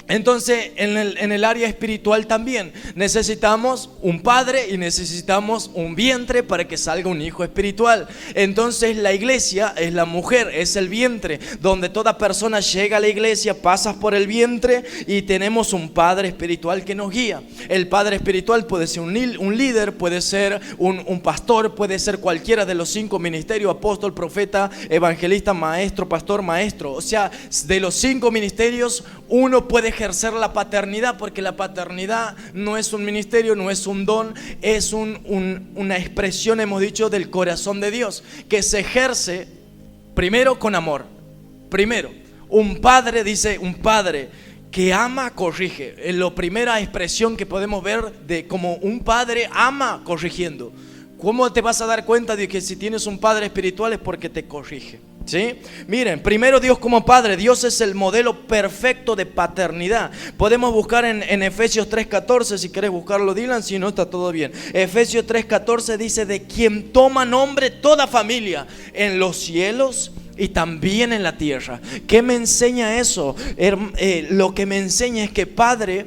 Entonces, en el área espiritual también necesitamos un padre y necesitamos un vientre para que salga un hijo espiritual. Entonces, la iglesia es la mujer, es el vientre, donde toda persona llega a la iglesia, pasas por el vientre y tenemos un padre espiritual que nos guía. El padre espiritual puede ser un líder, puede ser un pastor, puede ser cualquiera de los 5 ministerios: apóstol, profeta, evangelista, maestro, pastor, maestro. O sea, de los 5 ministerios, uno puede ejercer la paternidad, porque la paternidad no es un ministerio, no es un don, es una expresión, hemos dicho, del corazón de Dios, que se ejerce primero con amor. Primero, un padre, dice, un padre que ama, corrige. Es la primera expresión que podemos ver de cómo un padre ama corrigiendo. ¿Cómo te vas a dar cuenta de que si tienes un padre espiritual es porque te corrige? ¿Sí? Miren, primero Dios como padre. Dios es el modelo perfecto de paternidad. Podemos buscar en Efesios 3:14, si querés buscarlo, Dylan, si no está todo bien. Efesios 3:14 dice: de quien toma nombre toda familia en los cielos y también en la tierra. ¿Qué me enseña eso? Lo que me enseña es que padre,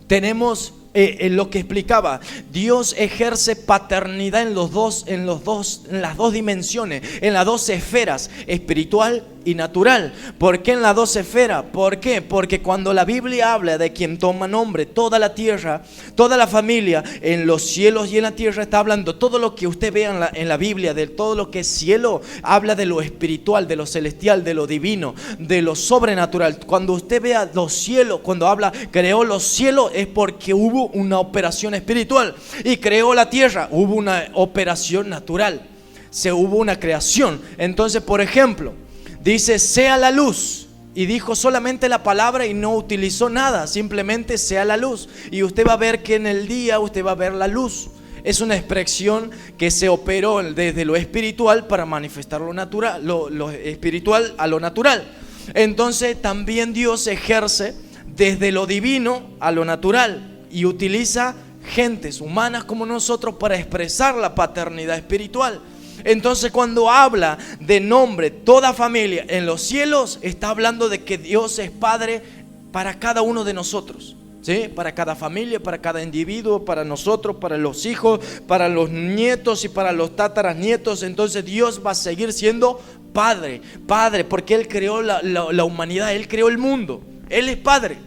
tenemos lo que explicaba, Dios ejerce paternidad en las dos dimensiones, en las dos esferas, espiritual y natural. ¿Por qué en las dos esferas? ¿Por qué? Porque cuando la Biblia habla de quien toma nombre toda la tierra, toda la familia, en los cielos y en la tierra, está hablando todo lo que usted vea en la Biblia, de todo lo que es cielo, habla de lo espiritual, de lo celestial, de lo divino, de lo sobrenatural. Cuando usted vea los cielos, cuando habla creó los cielos, es porque hubo una operación espiritual, y creó la tierra, hubo una operación natural, hubo una creación. Entonces, por ejemplo, dice: sea la luz, y dijo solamente la palabra y no utilizó nada, simplemente sea la luz, y usted va a ver que en el día usted va a ver la luz. Es una expresión que se operó desde lo espiritual para manifestar lo natural, lo espiritual a lo natural. Entonces también Dios ejerce desde lo divino a lo natural y utiliza gentes humanas como nosotros para expresar la paternidad espiritual. Entonces, cuando habla de nombre toda familia en los cielos, está hablando de que Dios es padre para cada uno de nosotros, ¿sí? Para cada familia, para cada individuo, para nosotros, para los hijos, para los nietos y para los tataranietos. Entonces Dios va a seguir siendo padre, porque Él creó la humanidad, Él creó el mundo, Él es padre.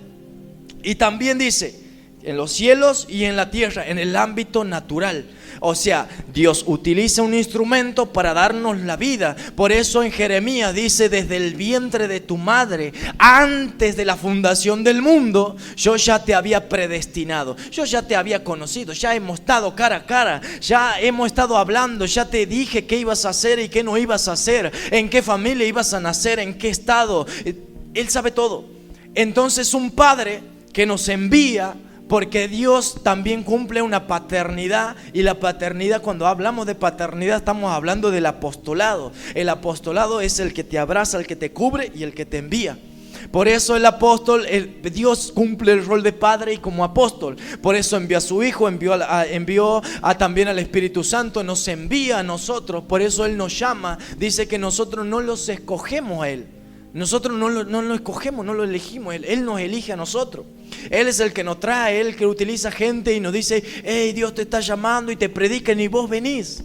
Y también dice: en los cielos y en la tierra, en el ámbito natural. O sea, Dios utiliza un instrumento para darnos la vida. Por eso en Jeremías dice: desde el vientre de tu madre, antes de la fundación del mundo, yo ya te había predestinado, yo ya te había conocido, ya hemos estado cara a cara, ya hemos estado hablando, ya te dije qué ibas a hacer y qué no ibas a hacer, en qué familia ibas a nacer, en qué estado. Él sabe todo. Entonces, un padre que nos envía, porque Dios también cumple una paternidad, y la paternidad, cuando hablamos de paternidad, estamos hablando del apostolado. El apostolado es el que te abraza, el que te cubre y el que te envía. Por eso el apóstol, Dios cumple el rol de padre y como apóstol. Por eso envió a su Hijo, envió también al Espíritu Santo, nos envía a nosotros. Por eso Él nos llama, dice que nosotros no los escogemos a Él. Nosotros no lo escogemos, no lo elegimos. Él nos elige a nosotros. Él es el que nos trae, Él que utiliza gente y nos dice: hey, Dios te está llamando, y te predican, y vos venís.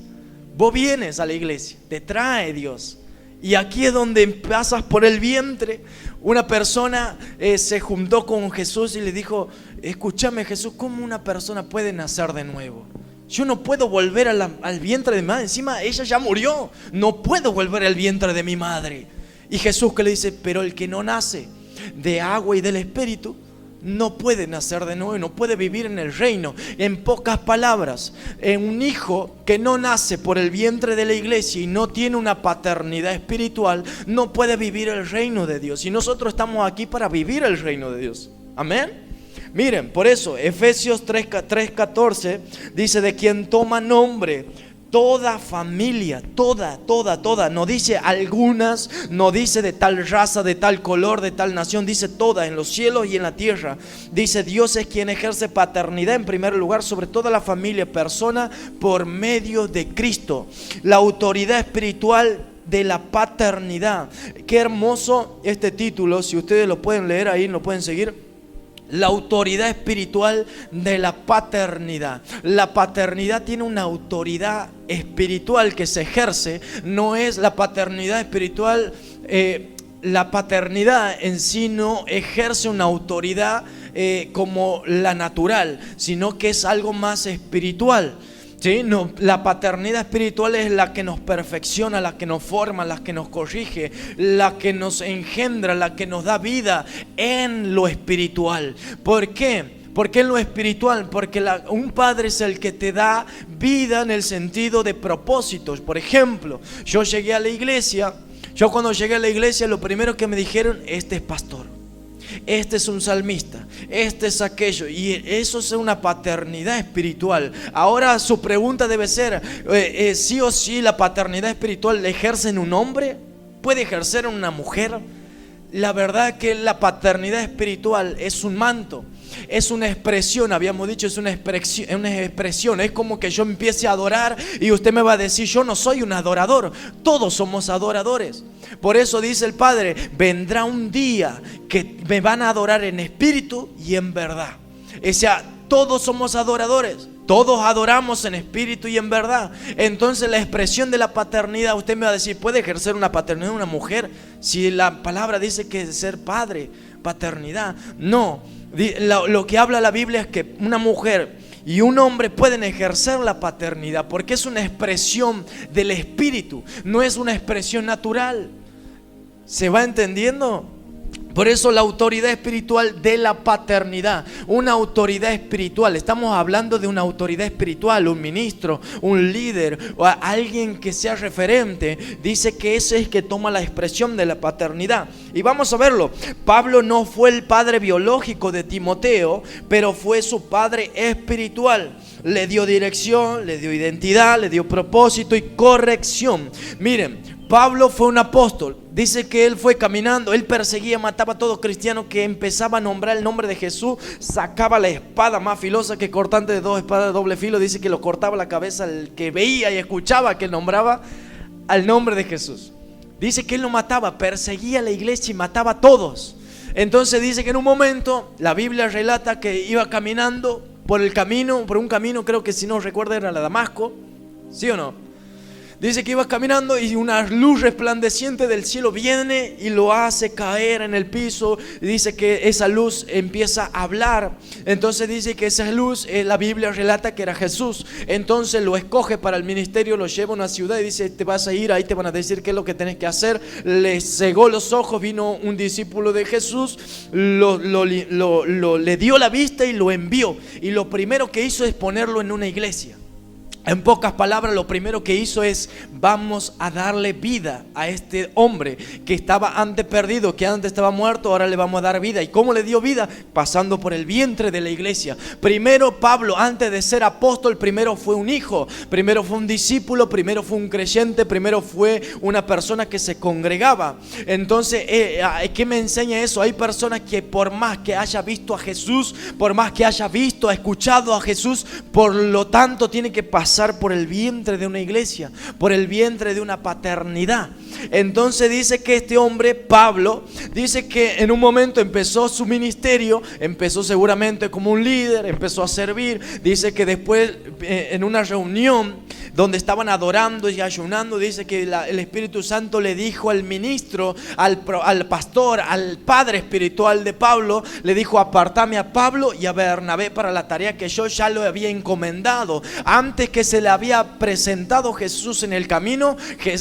Vos vienes a la iglesia, te trae Dios. Y aquí es donde pasas por el vientre. Una persona se juntó con Jesús y le dijo: escúchame, Jesús, ¿cómo una persona puede nacer de nuevo? Yo no puedo volver al vientre de mi madre. Encima ella ya murió, no puedo volver al vientre de mi madre. Y Jesús, que le dice: pero el que no nace de agua y del Espíritu no puede nacer de nuevo y no puede vivir en el reino. En pocas palabras, un hijo que no nace por el vientre de la iglesia y no tiene una paternidad espiritual, no puede vivir el reino de Dios. Y nosotros estamos aquí para vivir el reino de Dios. Amén. Miren, por eso Efesios 3:14 dice: de quien toma nombre toda familia, toda, no dice algunas, no dice de tal raza, de tal color, de tal nación, dice toda, en los cielos y en la tierra. Dice: Dios es quien ejerce paternidad en primer lugar sobre toda la familia, persona, por medio de Cristo. La autoridad espiritual de la paternidad. Qué hermoso este título, si ustedes lo pueden leer ahí, lo pueden seguir. la autoridad espiritual de la paternidad. La paternidad tiene una autoridad espiritual que se ejerce. No es la paternidad espiritual, la paternidad en sí no ejerce una autoridad como la natural, sino que es algo más espiritual. ¿Sí? No, la paternidad espiritual es la que nos perfecciona, la que nos forma, la que nos corrige, la que nos engendra, la que nos da vida en lo espiritual. ¿Por qué? ¿Por qué en lo espiritual? Porque un padre es el que te da vida en el sentido de propósitos. Por ejemplo, yo llegué a la iglesia. Yo cuando llegué a la iglesia, lo primero que me dijeron: este es pastor, este es un salmista, este es aquello. Y eso es una paternidad espiritual. Ahora su pregunta debe ser, ¿sí o sí la paternidad espiritual la ejerce en un hombre? ¿Puede ejercer en una mujer? La verdad que la paternidad espiritual es un manto, es una expresión, habíamos dicho, es una expresión. Es como que yo empiece a adorar y usted me va a decir: yo no soy un adorador. Todos somos adoradores. Por eso dice el Padre: vendrá un día que me van a adorar en espíritu y en verdad. O sea, todos somos adoradores. Todos adoramos en espíritu y en verdad. Entonces la expresión de la paternidad, usted me va a decir: ¿puede ejercer una paternidad una mujer? Si la palabra dice que es ser padre, paternidad. No, lo que habla la Biblia es que una mujer y un hombre pueden ejercer la paternidad, porque es una expresión del espíritu, no es una expresión natural. ¿Se va entendiendo? Por eso la autoridad espiritual de la paternidad, una autoridad espiritual. Estamos hablando de una autoridad espiritual, un ministro, un líder o alguien que sea referente. Dice que ese es que toma la expresión de la paternidad. Y vamos a verlo. Pablo no fue el padre biológico de Timoteo, pero fue su padre espiritual. Le dio dirección, le dio identidad, le dio propósito y corrección. Miren, Pablo fue un apóstol. Dice que él fue caminando, él perseguía, mataba a todo cristiano que empezaba a nombrar el nombre de Jesús. Sacaba la espada más filosa que cortante de dos espadas de doble filo. Dice que lo cortaba la cabeza al que veía y escuchaba que él nombraba al nombre de Jesús. Dice que él no mataba, perseguía a la iglesia y mataba a todos. Entonces dice que en un momento la Biblia relata que iba caminando por un camino, creo que si no recuerdo era la Damasco, ¿sí o no? Dice que iba caminando y una luz resplandeciente del cielo viene y lo hace caer en el piso. Dice que esa luz empieza a hablar. Entonces dice que esa luz, la Biblia relata que era Jesús. Entonces lo escoge para el ministerio, lo lleva a una ciudad y dice: te vas a ir, ahí te van a decir qué es lo que tenés que hacer. Le cegó los ojos, vino un discípulo de Jesús, le dio la vista y lo envió. Y lo primero que hizo es ponerlo en una iglesia. En pocas palabras, lo primero que hizo es: vamos a darle vida a este hombre que estaba antes perdido, que antes estaba muerto, ahora le vamos a dar vida. ¿Y cómo le dio vida? Pasando por el vientre de la iglesia. Primero Pablo, antes de ser apóstol, primero fue un hijo, primero fue un discípulo, primero fue un creyente, primero fue una persona que se congregaba. Entonces, ¿qué me enseña eso? Hay personas que por más que haya visto a Jesús, por más que haya visto, escuchado a Jesús, por lo tanto tiene que pasar por el vientre de una iglesia, por el vientre de una paternidad. Entonces dice que este hombre, Pablo, dice que en un momento empezó su ministerio, empezó seguramente como un líder, empezó a servir. Dice que después en una reunión donde estaban adorando y ayunando, dice que el Espíritu Santo le dijo al ministro, al pastor, al padre espiritual de Pablo, le dijo: apartame a Pablo y a Bernabé para la tarea que yo ya lo había encomendado. Antes que se le había presentado Jesús en el camino,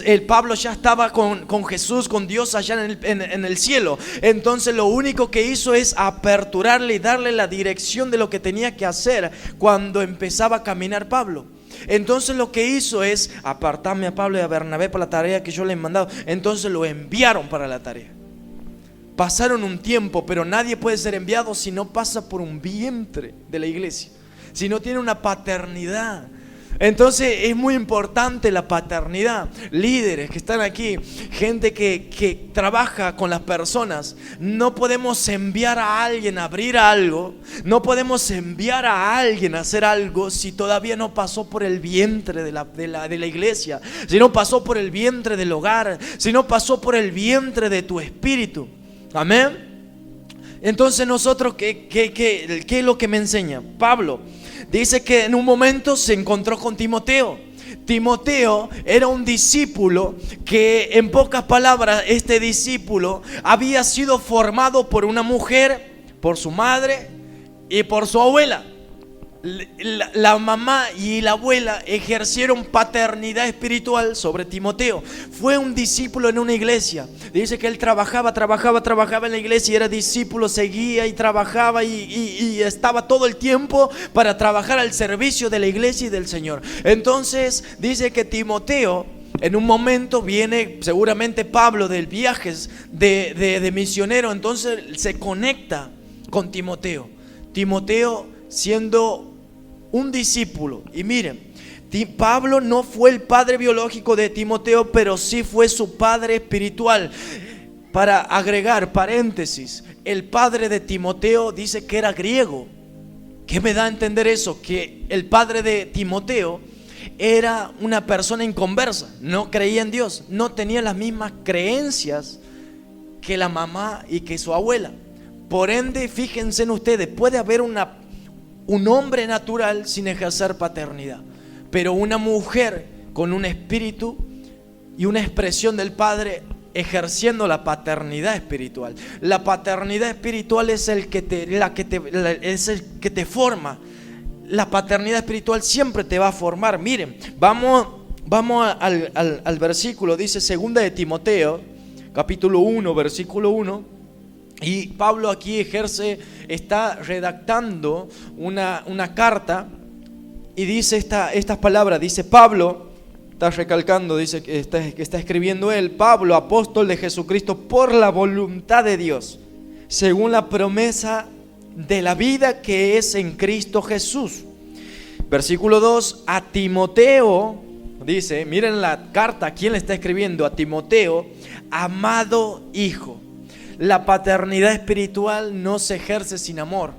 el Pablo ya estaba con Jesús, con Dios allá en el cielo. Entonces lo único que hizo es aperturarle y darle la dirección de lo que tenía que hacer cuando empezaba a caminar Pablo. Entonces lo que hizo es: apartarme a Pablo y a Bernabé para la tarea que yo le he mandado. Entonces lo enviaron para la tarea. Pasaron un tiempo, pero nadie puede ser enviado si no pasa por un vientre de la iglesia, si no tiene una paternidad. Entonces es muy importante la paternidad. Líderes que están aquí, gente que trabaja con las personas, no podemos enviar a alguien a abrir algo, no podemos enviar a alguien a hacer algo si todavía no pasó por el vientre de la iglesia, si no pasó por el vientre del hogar, si no pasó por el vientre de tu espíritu. Amén. Entonces nosotros, ¿qué es lo que me enseña? Pablo dice que en un momento se encontró con Timoteo. Timoteo era un discípulo que, en pocas palabras, este discípulo había sido formado por una mujer, por su madre y por su abuela. La mamá y la abuela ejercieron paternidad espiritual sobre Timoteo. Fue un discípulo en una iglesia. Dice que él trabajaba en la iglesia y era discípulo, seguía y trabajaba y estaba todo el tiempo para trabajar al servicio de la iglesia y del Señor. Entonces dice que Timoteo, en un momento viene seguramente Pablo del viaje de misionero, entonces se conecta con Timoteo. Timoteo siendo un discípulo. Y miren, Pablo no fue el padre biológico de Timoteo, pero sí fue su padre espiritual. Para agregar paréntesis, el padre de Timoteo dice que era griego. ¿Qué me da a entender eso? Que el padre de Timoteo era una persona inconversa, no creía en Dios, no tenía las mismas creencias que la mamá y que su abuela. Por ende, fíjense en ustedes, puede haber un hombre natural sin ejercer paternidad, pero una mujer con un espíritu y una expresión del Padre ejerciendo la paternidad espiritual. La paternidad espiritual es el que te forma. La paternidad espiritual siempre te va a formar. Miren, vamos al versículo. Dice 2 de Timoteo, capítulo 1, versículo 1. Y Pablo aquí está redactando una carta y dice estas palabras. Dice Pablo, está recalcando, dice que está escribiendo él: Pablo, apóstol de Jesucristo por la voluntad de Dios, según la promesa de la vida que es en Cristo Jesús. Versículo 2, a Timoteo, dice, miren la carta, ¿a quién le está escribiendo? A Timoteo, amado hijo. La paternidad espiritual no se ejerce sin amor.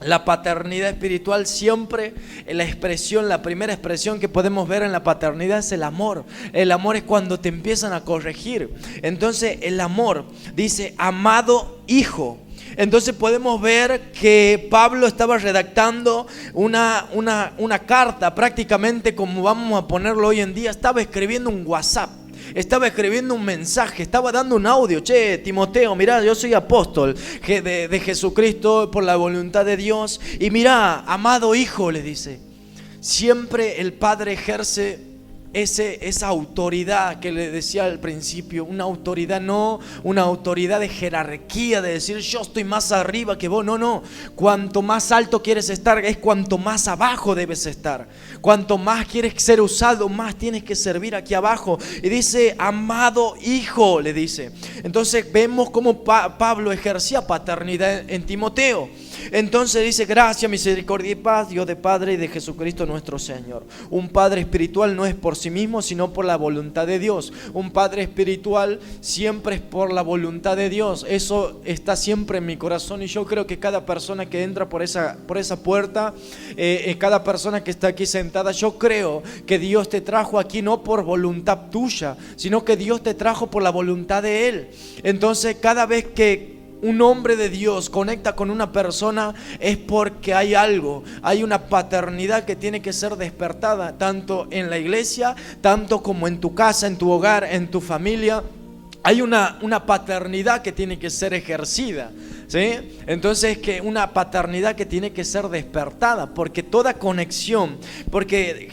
La paternidad espiritual siempre, la primera expresión que podemos ver en la paternidad es el amor. El amor es cuando te empiezan a corregir. Entonces el amor, dice, amado hijo. Entonces podemos ver que Pablo estaba redactando una carta, prácticamente como vamos a ponerlo hoy en día. Estaba escribiendo un WhatsApp. Estaba escribiendo un mensaje, estaba dando un audio. Che, Timoteo, mirá, yo soy apóstol de Jesucristo por la voluntad de Dios. Y mirá, amado hijo, le dice. Siempre el padre ejerce esa autoridad que le decía al principio. Una autoridad, no una autoridad de jerarquía, de decir yo estoy más arriba que vos. No. Cuanto más alto quieres estar, es cuanto más abajo debes estar. Cuanto más quieres ser usado, más tienes que servir aquí abajo. Y dice, amado hijo, le dice. Entonces vemos cómo Pablo ejercía paternidad en Timoteo. Entonces dice, gracia, misericordia y paz, Dios de Padre y de Jesucristo nuestro Señor. Un padre espiritual no es por sí mismo, sino por la voluntad de Dios. Un padre espiritual siempre es por la voluntad de Dios. Eso está siempre en mi corazón, y yo creo que cada persona que entra por esa puerta, cada persona que está aquí sentada, yo creo que Dios te trajo aquí no por voluntad tuya, sino que Dios te trajo por la voluntad de Él. Entonces cada vez que un hombre de Dios conecta con una persona es porque hay algo, hay una paternidad que tiene que ser despertada, tanto en la iglesia, tanto como en tu casa, en tu hogar, en tu familia. Hay una paternidad que tiene que ser ejercida, ¿sí? Entonces, que una paternidad que tiene que ser despertada, porque toda conexión, porque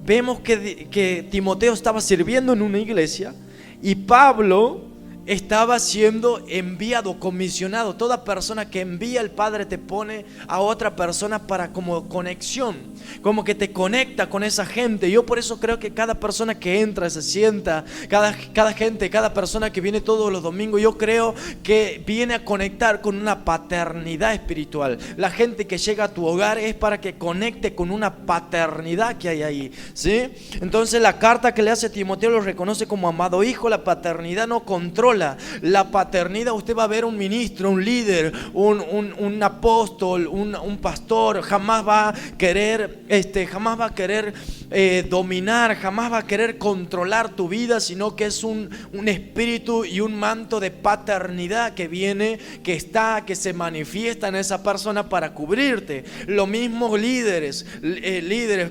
vemos que Timoteo estaba sirviendo en una iglesia y Pablo estaba siendo enviado, comisionado. Toda persona que envía el Padre te pone a otra persona para como conexión, como que te conecta con esa gente. Yo por eso creo que cada persona que entra, se sienta, cada persona que viene todos los domingos, yo creo que viene a conectar con una paternidad espiritual. La gente que llega a tu hogar es para que conecte con una paternidad que hay ahí, ¿sí? Entonces la carta que le hace Timoteo lo reconoce como amado hijo. La paternidad no controla controla. La paternidad, usted va a ver un ministro, un líder, un apóstol, un pastor, jamás va a querer dominar, jamás va a querer controlar tu vida, sino que es un espíritu y un manto de paternidad que viene, que se manifiesta en esa persona para cubrirte. Lo mismo líderes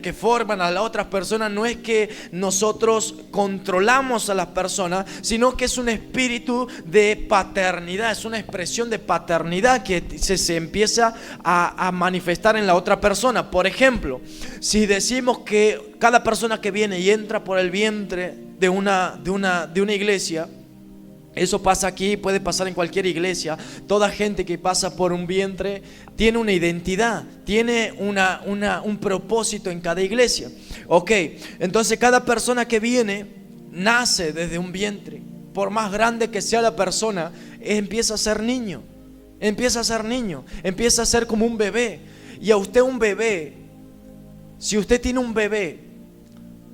que forman a las otras personas, no es que nosotros controlamos a las personas, sino que es un espíritu de paternidad, es una expresión de paternidad que se empieza a manifestar en la otra persona. Por ejemplo, si decimos que cada persona que viene y entra por el vientre de una iglesia, eso pasa aquí, puede pasar en cualquier iglesia. Toda gente que pasa por un vientre tiene una identidad, tiene un propósito en cada iglesia. Ok, entonces cada persona que viene nace desde un vientre. Por más grande que sea la persona, empieza a ser niño. Empieza a ser como un bebé. Y a usted un bebé, si usted tiene un bebé,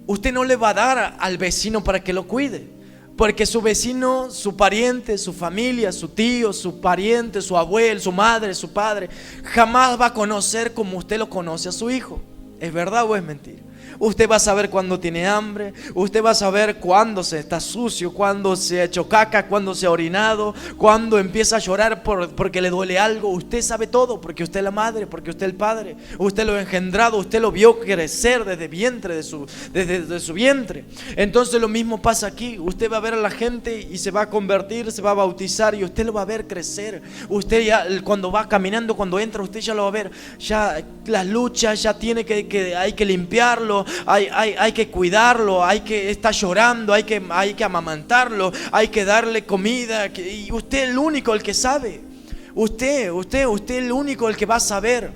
usted no le va a dar al vecino para que lo cuide. Porque su vecino, su pariente, su familia, su tío, su pariente, su abuelo, su madre, su padre, jamás va a conocer como usted lo conoce a su hijo. ¿Es verdad o es mentira? Usted va a saber cuándo tiene hambre, usted va a saber cuándo se está sucio, cuándo se ha hecho caca, cuándo se ha orinado, cuándo empieza a llorar porque le duele algo. Usted sabe todo porque usted es la madre, porque usted es el padre, usted lo ha engendrado, usted lo vio crecer desde su vientre. Entonces lo mismo pasa aquí. Usted va a ver a la gente y se va a convertir, se va a bautizar y usted lo va a ver crecer. Usted ya cuando va caminando, cuando entra, usted ya lo va a ver, ya las luchas, ya tiene hay que limpiarlo. Hay que cuidarlo, está llorando, hay que amamantarlo, hay que darle comida. Y usted es el único el que sabe. Usted es el único el que va a saber.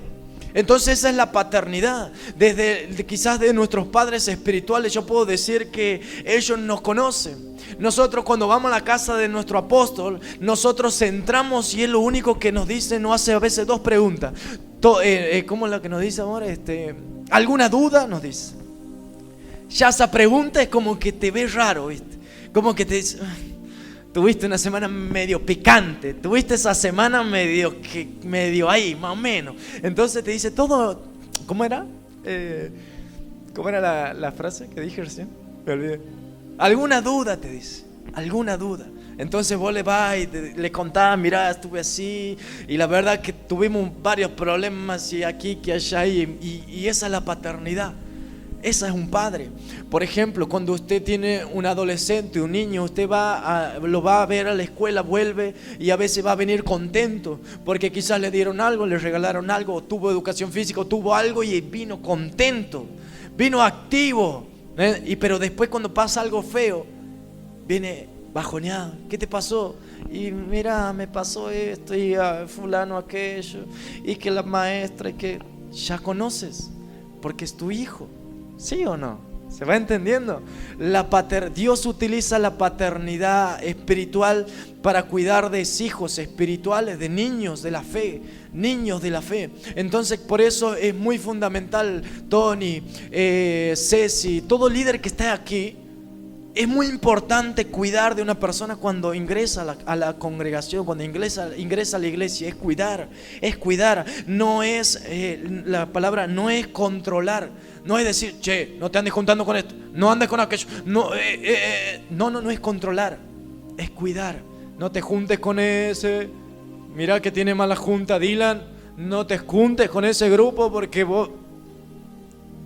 Entonces esa es la paternidad. Quizás de nuestros padres espirituales, yo puedo decir que ellos nos conocen. Nosotros cuando vamos a la casa de nuestro apóstol, nosotros entramos y él lo único que nos dice, nos hace a veces dos preguntas. ¿Cómo es lo que nos dice, amor? ¿Alguna duda? Nos dice. Ya esa pregunta es como que te ves raro, ¿viste? Como que te dice, tuviste una semana medio picante, tuviste esa semana medio ahí, más o menos. Entonces te dice todo. ¿Cómo era? ¿Cómo era la frase que dije recién? Me olvidé. ¿Alguna duda? Te dice. ¿Alguna duda? Entonces vos le vas y le contás, mirá, estuve así y la verdad que tuvimos varios problemas y aquí, que allá y esa es la paternidad. Esa es un padre. Por ejemplo, cuando usted tiene un adolescente, un niño, usted lo va a ver a la escuela, vuelve y a veces va a venir contento porque quizás le dieron algo, le regalaron algo, o tuvo educación física, o tuvo algo y vino contento, vino activo, pero después cuando pasa algo feo, viene bajoneado. ¿Qué te pasó? Y mira, me pasó esto y fulano aquello y que la maestra y que ya conoces porque es tu hijo. ¿Sí o no? ¿Se va entendiendo? Dios utiliza la paternidad espiritual para cuidar de hijos espirituales, de niños de la fe. Niños de la fe. Entonces por eso es muy fundamental, Tony, Ceci, todo líder que está aquí. Es muy importante cuidar de una persona cuando ingresa a la congregación, cuando ingresa a la iglesia. Es cuidar. No es, la palabra no es controlar. No es decir, che, no te andes juntando con esto, no andes con aquello. No es controlar, es cuidar. No te juntes con ese, mira que tiene mala junta Dylan, no te juntes con ese grupo porque vos...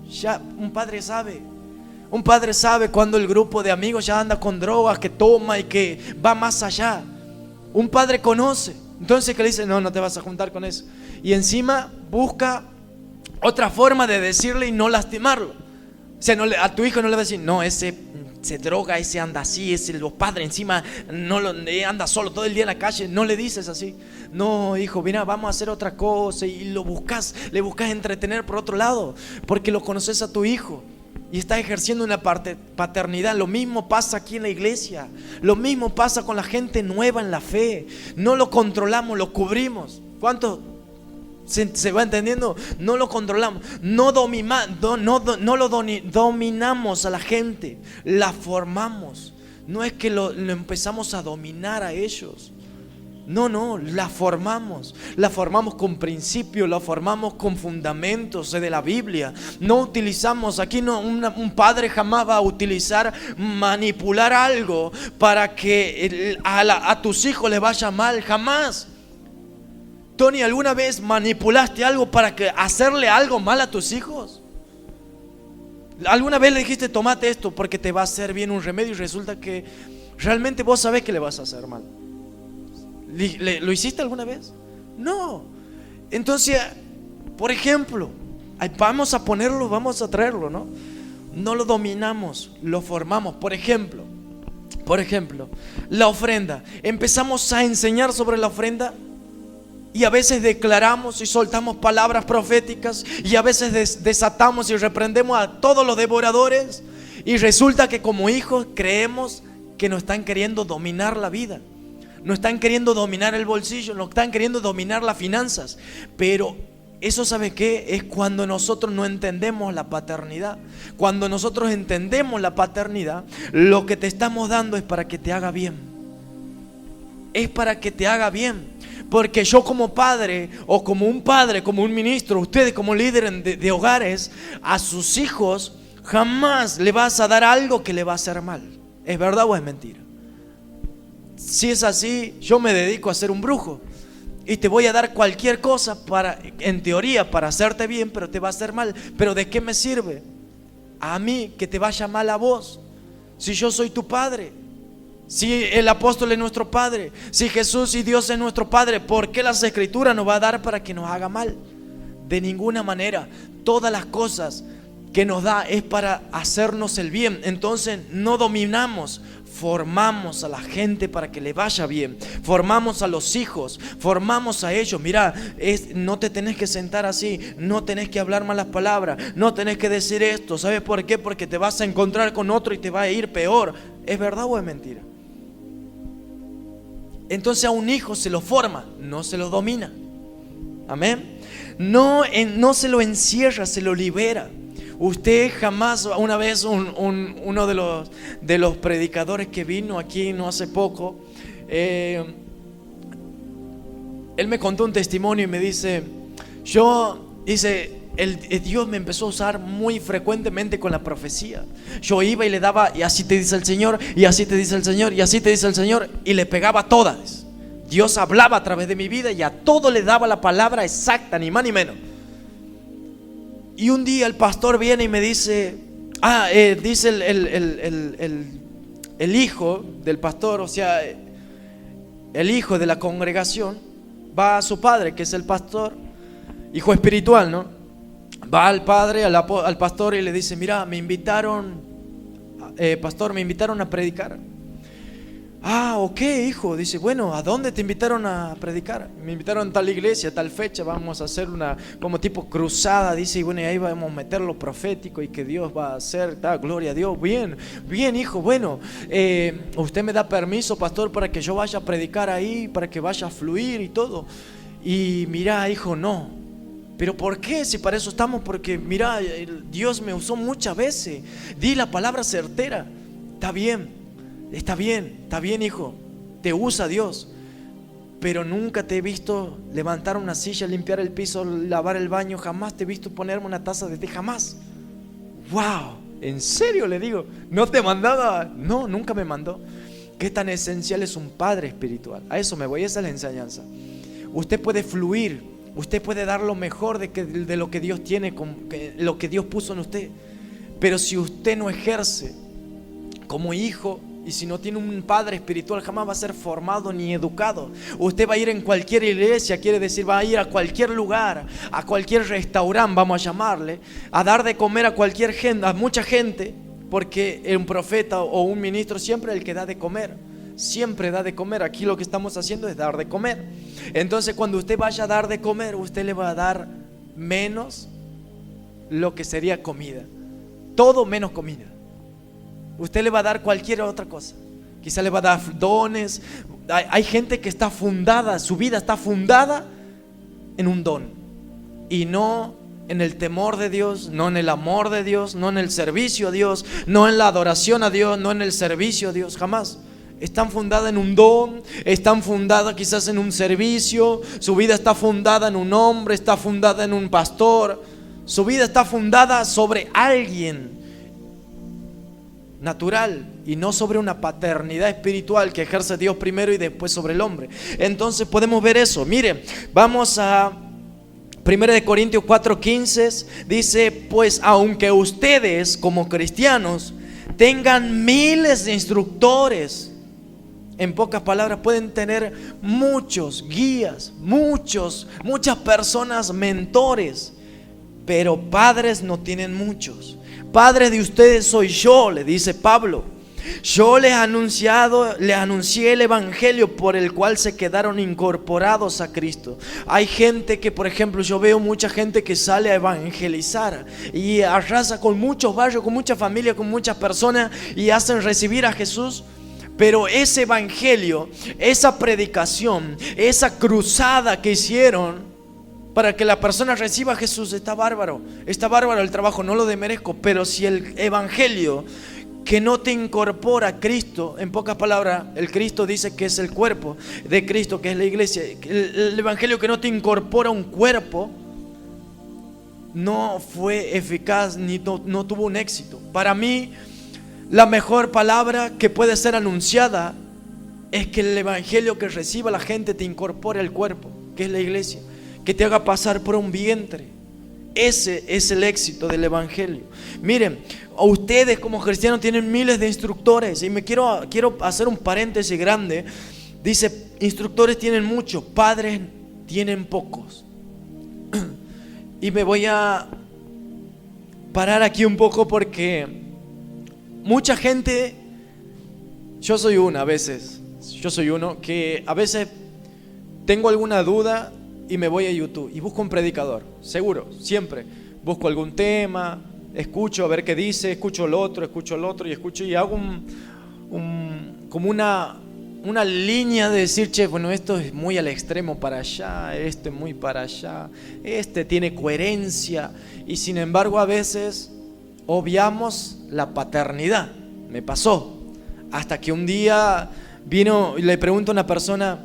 Ya un padre sabe cuando el grupo de amigos ya anda con drogas, que toma y que va más allá. Un padre conoce. Entonces que le dice, no te vas a juntar con eso. Y encima busca otra forma de decirle y no lastimarlo. O sea, a tu hijo no le va a decir, no, ese se droga, ese anda así, los padres encima anda solo todo el día en la calle. No le dices así. No, hijo, mira, vamos a hacer otra cosa. Y le buscas entretener por otro lado, porque lo conoces a tu hijo y está ejerciendo una paternidad. Lo mismo pasa aquí en la iglesia. Lo mismo pasa con la gente nueva en la fe. No lo controlamos, lo cubrimos. ¿Cuánto se va entendiendo? No lo controlamos, no lo dominamos a la gente, la formamos. No es que lo empezamos a dominar a ellos. No, la formamos con principios, la formamos con fundamentos de la Biblia. No utilizamos, aquí un padre jamás va a utilizar manipular algo para que a tus hijos les vaya mal, jamás. Tony, ¿alguna vez manipulaste algo para hacerle algo mal a tus hijos? ¿Alguna vez le dijiste, tomate esto porque te va a hacer bien un remedio y resulta que realmente vos sabés que le vas a hacer mal? ¿Lo hiciste alguna vez? No. Entonces, por ejemplo, vamos a ponerlo, vamos a traerlo, ¿no? No lo dominamos, lo formamos. Por ejemplo, la ofrenda. Empezamos a enseñar sobre la ofrenda y a veces declaramos y soltamos palabras proféticas y a veces desatamos y reprendemos a todos los devoradores y resulta que como hijos creemos que nos están queriendo dominar la vida. No están queriendo dominar el bolsillo, no están queriendo dominar las finanzas. Pero eso, ¿sabe qué? Es cuando nosotros no entendemos la paternidad. Cuando nosotros entendemos la paternidad, lo que te estamos dando es para que te haga bien. Es para que te haga bien. Porque yo como padre, o como un ministro, ustedes como líderes de hogares, a sus hijos jamás le vas a dar algo que le va a hacer mal. ¿Es verdad o es mentira? Si es así, yo me dedico a ser un brujo y te voy a dar cualquier cosa en teoría, para hacerte bien, pero te va a hacer mal. ¿Pero de qué me sirve a mí que te vaya mal a vos? Si yo soy tu padre, si el apóstol es nuestro padre, si Jesús y Dios es nuestro padre, ¿por qué las escrituras nos va a dar para que nos haga mal? De ninguna manera. Todas las cosas que nos da es para hacernos el bien. Entonces no dominamos, formamos a la gente para que le vaya bien. Formamos a los hijos, formamos a ellos. Mira, no te tenés que sentar así, no tenés que hablar malas palabras, no tenés que decir esto. ¿Sabes por qué? Porque te vas a encontrar con otro y te va a ir peor. ¿Es verdad o es mentira? Entonces a un hijo se lo forma, no se lo domina. Amén. No se lo encierra, se lo libera. Usted jamás, una vez uno de los predicadores que vino aquí no hace poco, él me contó un testimonio y me dice, Dios me empezó a usar muy frecuentemente con la profecía. Yo iba y le daba, y así te dice el Señor, y así te dice el Señor, y así te dice el Señor, y le pegaba a todas. Dios hablaba a través de mi vida y a todo le daba la palabra exacta, ni más ni menos. Y un día el pastor viene y me dice, dice el hijo del pastor, o sea, el hijo de la congregación, va a su padre, que es el pastor, hijo espiritual, ¿no? Va al padre, al pastor y le dice, mira, me invitaron, pastor, me invitaron a predicar. Ok, hijo. Dice, bueno, ¿a dónde te invitaron a predicar? Me invitaron a tal iglesia, a tal fecha, vamos a hacer una como tipo cruzada. Dice, y bueno, y ahí vamos a meter lo profético y que Dios va a hacer, gloria a Dios. Bien, hijo, bueno, usted me da permiso, pastor, para que yo vaya a predicar ahí, para que vaya a fluir y todo. Y mira, hijo, no. ¿Pero por qué? Si para eso estamos, porque mira, Dios me usó muchas veces. Di la palabra certera. Está bien, hijo, te usa Dios, pero nunca te he visto levantar una silla, limpiar el piso, lavar el baño. Jamás te he visto ponerme una taza de té, jamás. Wow, ¿en serio? Le digo, ¿no te mandaba? No, nunca me mandó. ¿Qué tan esencial es un padre espiritual? A eso me voy, esa es la enseñanza. Usted puede fluir, usted puede dar lo mejor de lo que Dios tiene, lo que Dios puso en usted, pero si usted no ejerce como hijo, y si no tiene un padre espiritual, jamás va a ser formado ni educado. Usted va a ir en cualquier iglesia, quiere decir, va a ir a cualquier lugar, a cualquier restaurante, vamos a llamarle, a dar de comer a cualquier gente, a mucha gente, porque un profeta o un ministro siempre es el que da de comer. Siempre da de comer. Aquí lo que estamos haciendo es dar de comer. Entonces cuando usted vaya a dar de comer, usted le va a dar menos lo que sería comida. Todo menos comida. Usted le va a dar cualquier otra cosa. Quizá le va a dar dones. Hay gente que está fundada, su vida está fundada en un don y no en el temor de Dios, no en el amor de Dios, no en el servicio a Dios, no en la adoración a Dios, no en el servicio a Dios, jamás. Están fundadas en un don, están fundadas quizás en un servicio, su vida está fundada en un hombre, está fundada en un pastor, su vida está fundada sobre alguien natural y no sobre una paternidad espiritual que ejerce Dios primero y después sobre el hombre. Entonces podemos ver eso. Miren, vamos a 1 Corintios 4:15, dice: pues aunque ustedes como cristianos tengan miles de instructores, en pocas palabras, pueden tener muchos guías, muchas personas mentores, pero padres no tienen muchos. Padre de ustedes soy yo, le dice Pablo. Yo les anuncié el evangelio por el cual se quedaron incorporados a Cristo. Hay gente que, por ejemplo, yo veo mucha gente que sale a evangelizar y arrasa con muchos barrios, con muchas familias, con muchas personas y hacen recibir a Jesús. Pero ese evangelio, esa predicación, esa cruzada que hicieron para que la persona reciba a Jesús, está bárbaro el trabajo, no lo demerezco. Pero si el evangelio que no te incorpora a Cristo, en pocas palabras, el Cristo dice que es el cuerpo de Cristo, que es la iglesia, el evangelio que no te incorpora a un cuerpo, no fue eficaz ni no tuvo un éxito. Para mí, la mejor palabra que puede ser anunciada es que el evangelio que reciba la gente te incorpore al cuerpo, que es la iglesia, que te haga pasar por un vientre. Ese es el éxito del evangelio. Miren, ustedes como cristianos tienen miles de instructores, y me quiero hacer un paréntesis grande. Dice: instructores tienen muchos, padres tienen pocos. Y me voy a parar aquí un poco porque mucha gente, yo soy uno que a veces tengo alguna duda y me voy a YouTube y busco un predicador, seguro, siempre. Busco algún tema, escucho a ver qué dice, escucho el otro y hago como una línea de decir: che, bueno, esto es muy al extremo para allá, este es muy para allá, este tiene coherencia. Y sin embargo a veces obviamos la paternidad. Me pasó hasta que un día vino y le pregunto a una persona: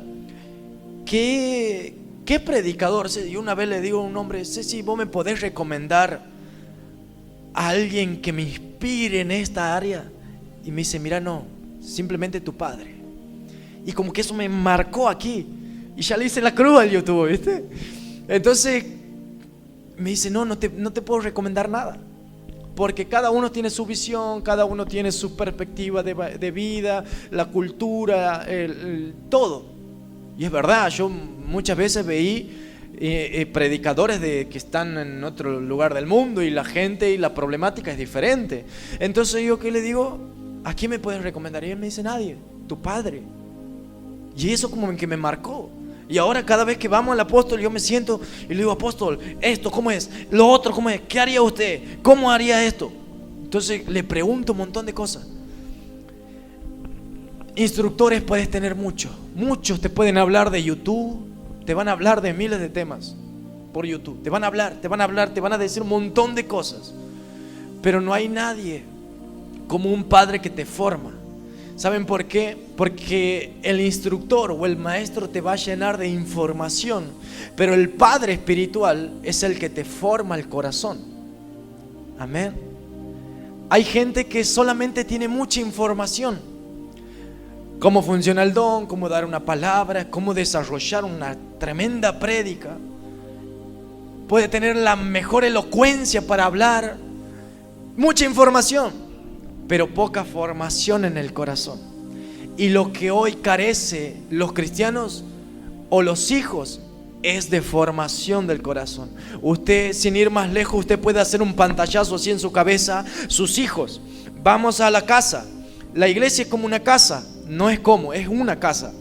¿qué predicador? Y una vez le digo a un hombre: si vos me podés recomendar a alguien que me inspire en esta área. Y me dice: mira, no, simplemente tu padre. Y como que eso me marcó aquí, y ya le hice la cruz al YouTube, ¿viste? Entonces me dice: no te puedo recomendar nada, porque cada uno tiene su visión, cada uno tiene su perspectiva de vida, la cultura, todo. Y es verdad, yo muchas veces veí predicadores que están en otro lugar del mundo y la gente y la problemática es diferente. Entonces yo, ¿qué le digo? ¿A quién me pueden recomendar? Y él me dice: nadie, tu padre. Y eso como que me marcó. Y ahora cada vez que vamos al apóstol, yo me siento y le digo: apóstol, esto ¿cómo es? Lo otro ¿cómo es? ¿Qué haría usted? ¿Cómo haría esto? Entonces le pregunto un montón de cosas. Instructores puedes tener muchos te pueden hablar de YouTube, te van a hablar de miles de temas por YouTube, te van a decir un montón de cosas, pero no hay nadie como un padre que te forma. ¿Saben por qué? Porque el instructor o el maestro te va a llenar de información, pero el padre espiritual es el que te forma el corazón. Amén. Hay gente que solamente tiene mucha información: cómo funciona el don, cómo dar una palabra, cómo desarrollar una tremenda prédica. Puede tener la mejor elocuencia para hablar, mucha información, pero poca formación en el corazón. Y lo que hoy carece los cristianos o los hijos es de formación del corazón. Usted, sin ir más lejos, usted puede hacer un pantallazo así en su cabeza. Sus hijos, vamos a la casa. La iglesia es como una casa. No es como, es una casa.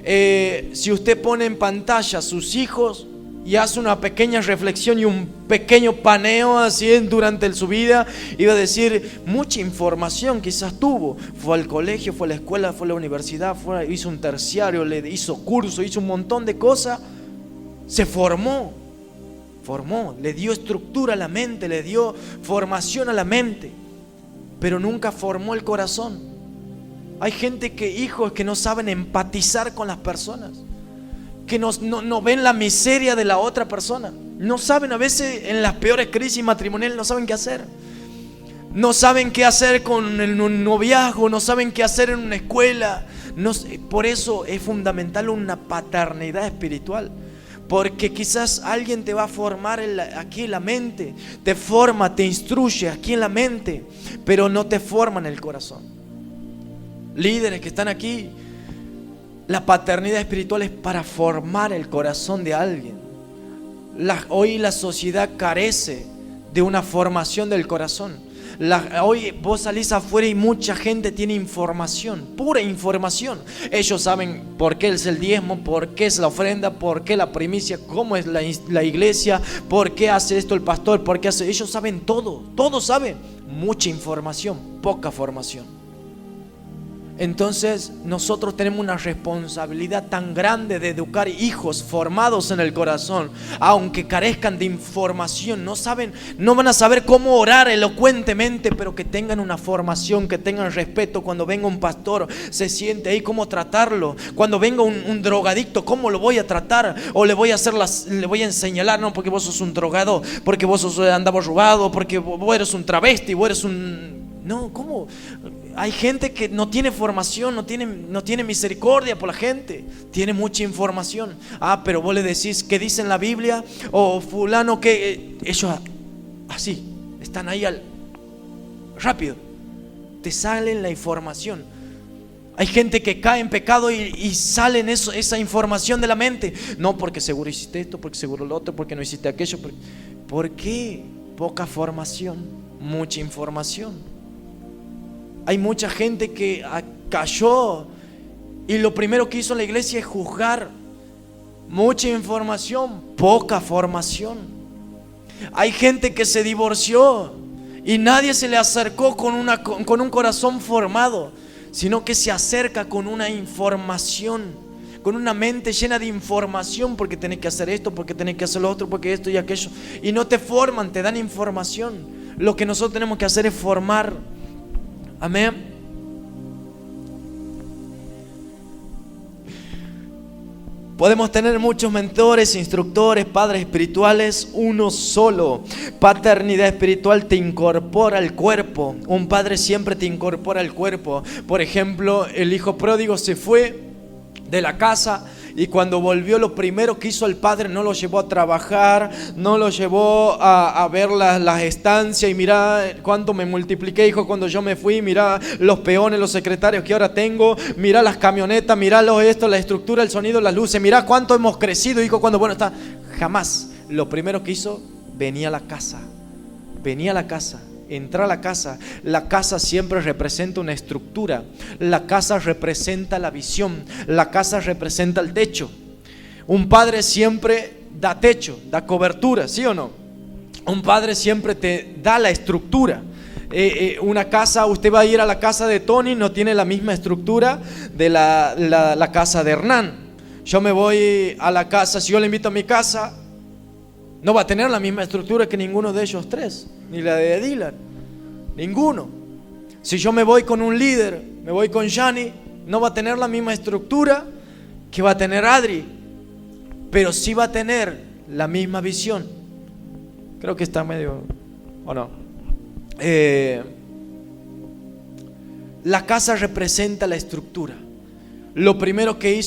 Si usted pone en pantalla a sus hijos y hace una pequeña reflexión y un pequeño paneo así durante su vida, iba a decir: mucha información quizás tuvo. Fue al colegio, fue a la escuela, fue a la universidad, hizo un terciario, le hizo curso, hizo un montón de cosas. Se formó. formó, le dio estructura a la mente, le dio formación a la mente, pero nunca formó el corazón. Hay hijos que no saben empatizar con las personas, que no ven la miseria de la otra persona. No saben, a veces en las peores crisis matrimoniales no saben qué hacer. No saben qué hacer con un noviazgo, no saben qué hacer en una escuela. Por eso es fundamental una paternidad espiritual. Porque quizás alguien te va a formar aquí en la mente, te forma, te instruye aquí en la mente, pero no te forma en el corazón. Líderes que están aquí, la paternidad espiritual es para formar el corazón de alguien. Hoy la sociedad carece de una formación del corazón. Hoy vos salís afuera y mucha gente tiene información, pura información. Ellos saben por qué es el diezmo, por qué es la ofrenda, por qué la primicia, cómo es la iglesia, por qué hace esto el pastor, por qué hace. Ellos saben todo, todos saben. Mucha información, poca formación. Entonces nosotros tenemos una responsabilidad tan grande de educar hijos formados en el corazón, aunque carezcan de información. No van a saber cómo orar elocuentemente, pero que tengan una formación, que tengan respeto. Cuando venga un pastor, se siente ahí, cómo tratarlo. Cuando venga un drogadicto, cómo lo voy a tratar, o le voy a señalar, no, porque vos sos un drogado, porque vos andabas robado, porque vos eres un travesti, vos eres un... No, ¿cómo? Hay gente que no tiene formación, no tiene misericordia por la gente, tiene mucha información. Pero vos le decís qué dice en la Biblia, o fulano que ellos así están ahí rápido, te salen la información. Hay gente que cae en pecado y salen esa información de la mente. No, porque seguro hiciste esto, porque seguro lo otro, porque no hiciste aquello. ¿Por qué? Poca formación, mucha información. Hay mucha gente que cayó y lo primero que hizo la iglesia es juzgar. Mucha información, poca formación. Hay gente que se divorció y nadie se le acercó con un corazón formado, sino que se acerca con una información, con una mente llena de información, porque tenés que hacer esto, porque tenés que hacer lo otro, porque esto y aquello. Y no te forman, te dan información. Lo que nosotros tenemos que hacer es formar. Amén. Podemos tener muchos mentores, instructores, padres espirituales, uno solo. Paternidad espiritual te incorpora al cuerpo. Un padre siempre te incorpora al cuerpo. Por ejemplo, el hijo pródigo se fue de la casa y cuando volvió, lo primero que hizo el padre, no lo llevó a trabajar, no lo llevó a ver las estancias y mirá cuánto me multipliqué, hijo, cuando yo me fui, mirá los peones, los secretarios que ahora tengo, mirá las camionetas, mirá esto, la estructura, el sonido, las luces, mirá cuánto hemos crecido, hijo, cuando está. Jamás. Lo primero que hizo, venía a la casa, entra a la casa. La casa siempre representa una estructura. La casa representa la visión. La casa representa el techo. Un padre siempre da techo, da cobertura, ¿sí o no? Un padre siempre te da la estructura. Una casa, usted va a ir a la casa de Tony, no tiene la misma estructura de la casa de Hernán. Yo me voy a la casa, si yo le invito a mi casa, no va a tener la misma estructura que ninguno de ellos tres, ni la de Dylan, ninguno. Si yo me voy con un líder, me voy con Yanni, no va a tener la misma estructura que va a tener Adri, pero sí va a tener la misma visión. Creo que está medio, ¿o no? La casa representa la estructura. Lo primero que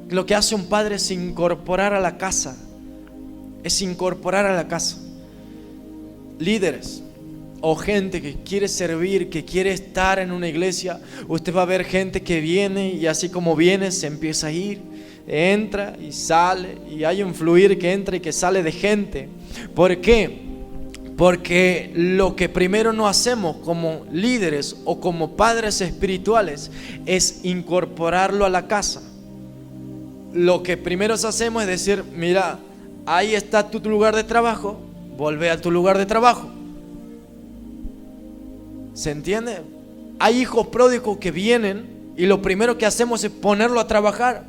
lo que hace un padre es incorporar a la casa. Líderes o gente que quiere servir, que quiere estar en una iglesia, usted va a ver gente que viene y así como viene se empieza a ir, entra y sale, y hay un fluir que entra y que sale de gente. ¿Por qué? Porque lo que primero no hacemos como líderes o como padres espirituales es incorporarlo a la casa. Lo que primero hacemos es decir, mira, ahí está tu lugar de trabajo, volvé a tu lugar de trabajo. ¿Se entiende? Hay hijos pródigos que vienen y lo primero que hacemos es ponerlo a trabajar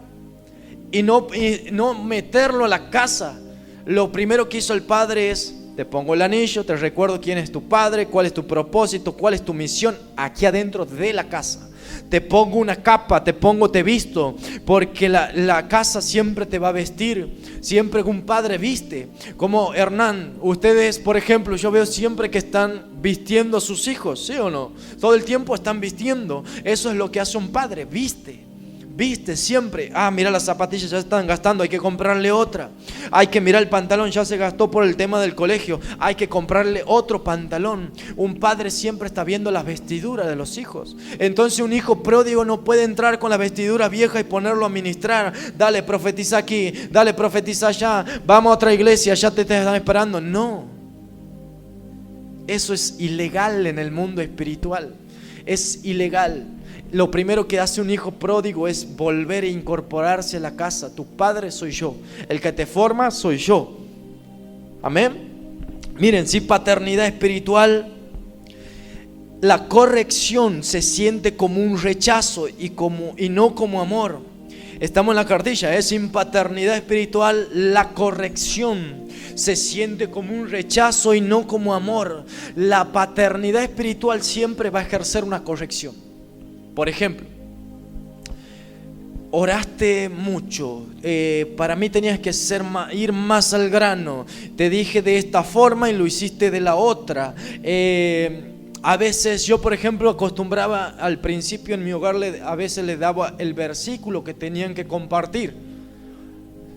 y no meterlo a la casa. lo primero que hizo el padre es: te pongo el anillo, te recuerdo quién es tu padre, cuál es tu propósito, cuál es tu misión aquí adentro de la casa. Te pongo una capa, te visto, porque la casa siempre te va a vestir. Siempre un padre viste. Como Hernán, ustedes, por ejemplo, yo veo siempre que están vistiendo a sus hijos, ¿sí o no? Todo el tiempo están vistiendo. Eso es lo que hace un padre, viste. Viste siempre. Mira, las zapatillas ya están gastando, hay que comprarle otra. Hay que mirar, el pantalón ya se gastó por el tema del colegio, hay que comprarle otro pantalón. Un padre siempre está viendo las vestiduras de los hijos. Entonces un hijo pródigo no puede entrar con la vestidura vieja y ponerlo a ministrar. Dale, profetiza aquí, dale, profetiza allá, vamos a otra iglesia, ya te están esperando. No, eso es ilegal en el mundo espiritual. Es ilegal. Lo primero que hace un hijo pródigo es volver a incorporarse a la casa. Tu padre soy yo, el que te forma soy yo. Amén. Miren, si paternidad espiritual, la corrección se siente como un rechazo y no como amor. Estamos en la cartilla, sin paternidad espiritual, la corrección se siente como un rechazo y no como amor. La paternidad espiritual siempre va a ejercer una corrección. Por ejemplo, oraste mucho, para mí tenías que ir más al grano, te dije de esta forma y lo hiciste de la otra. A veces yo, por ejemplo, acostumbraba al principio en mi hogar, a veces les daba el versículo que tenían que compartir.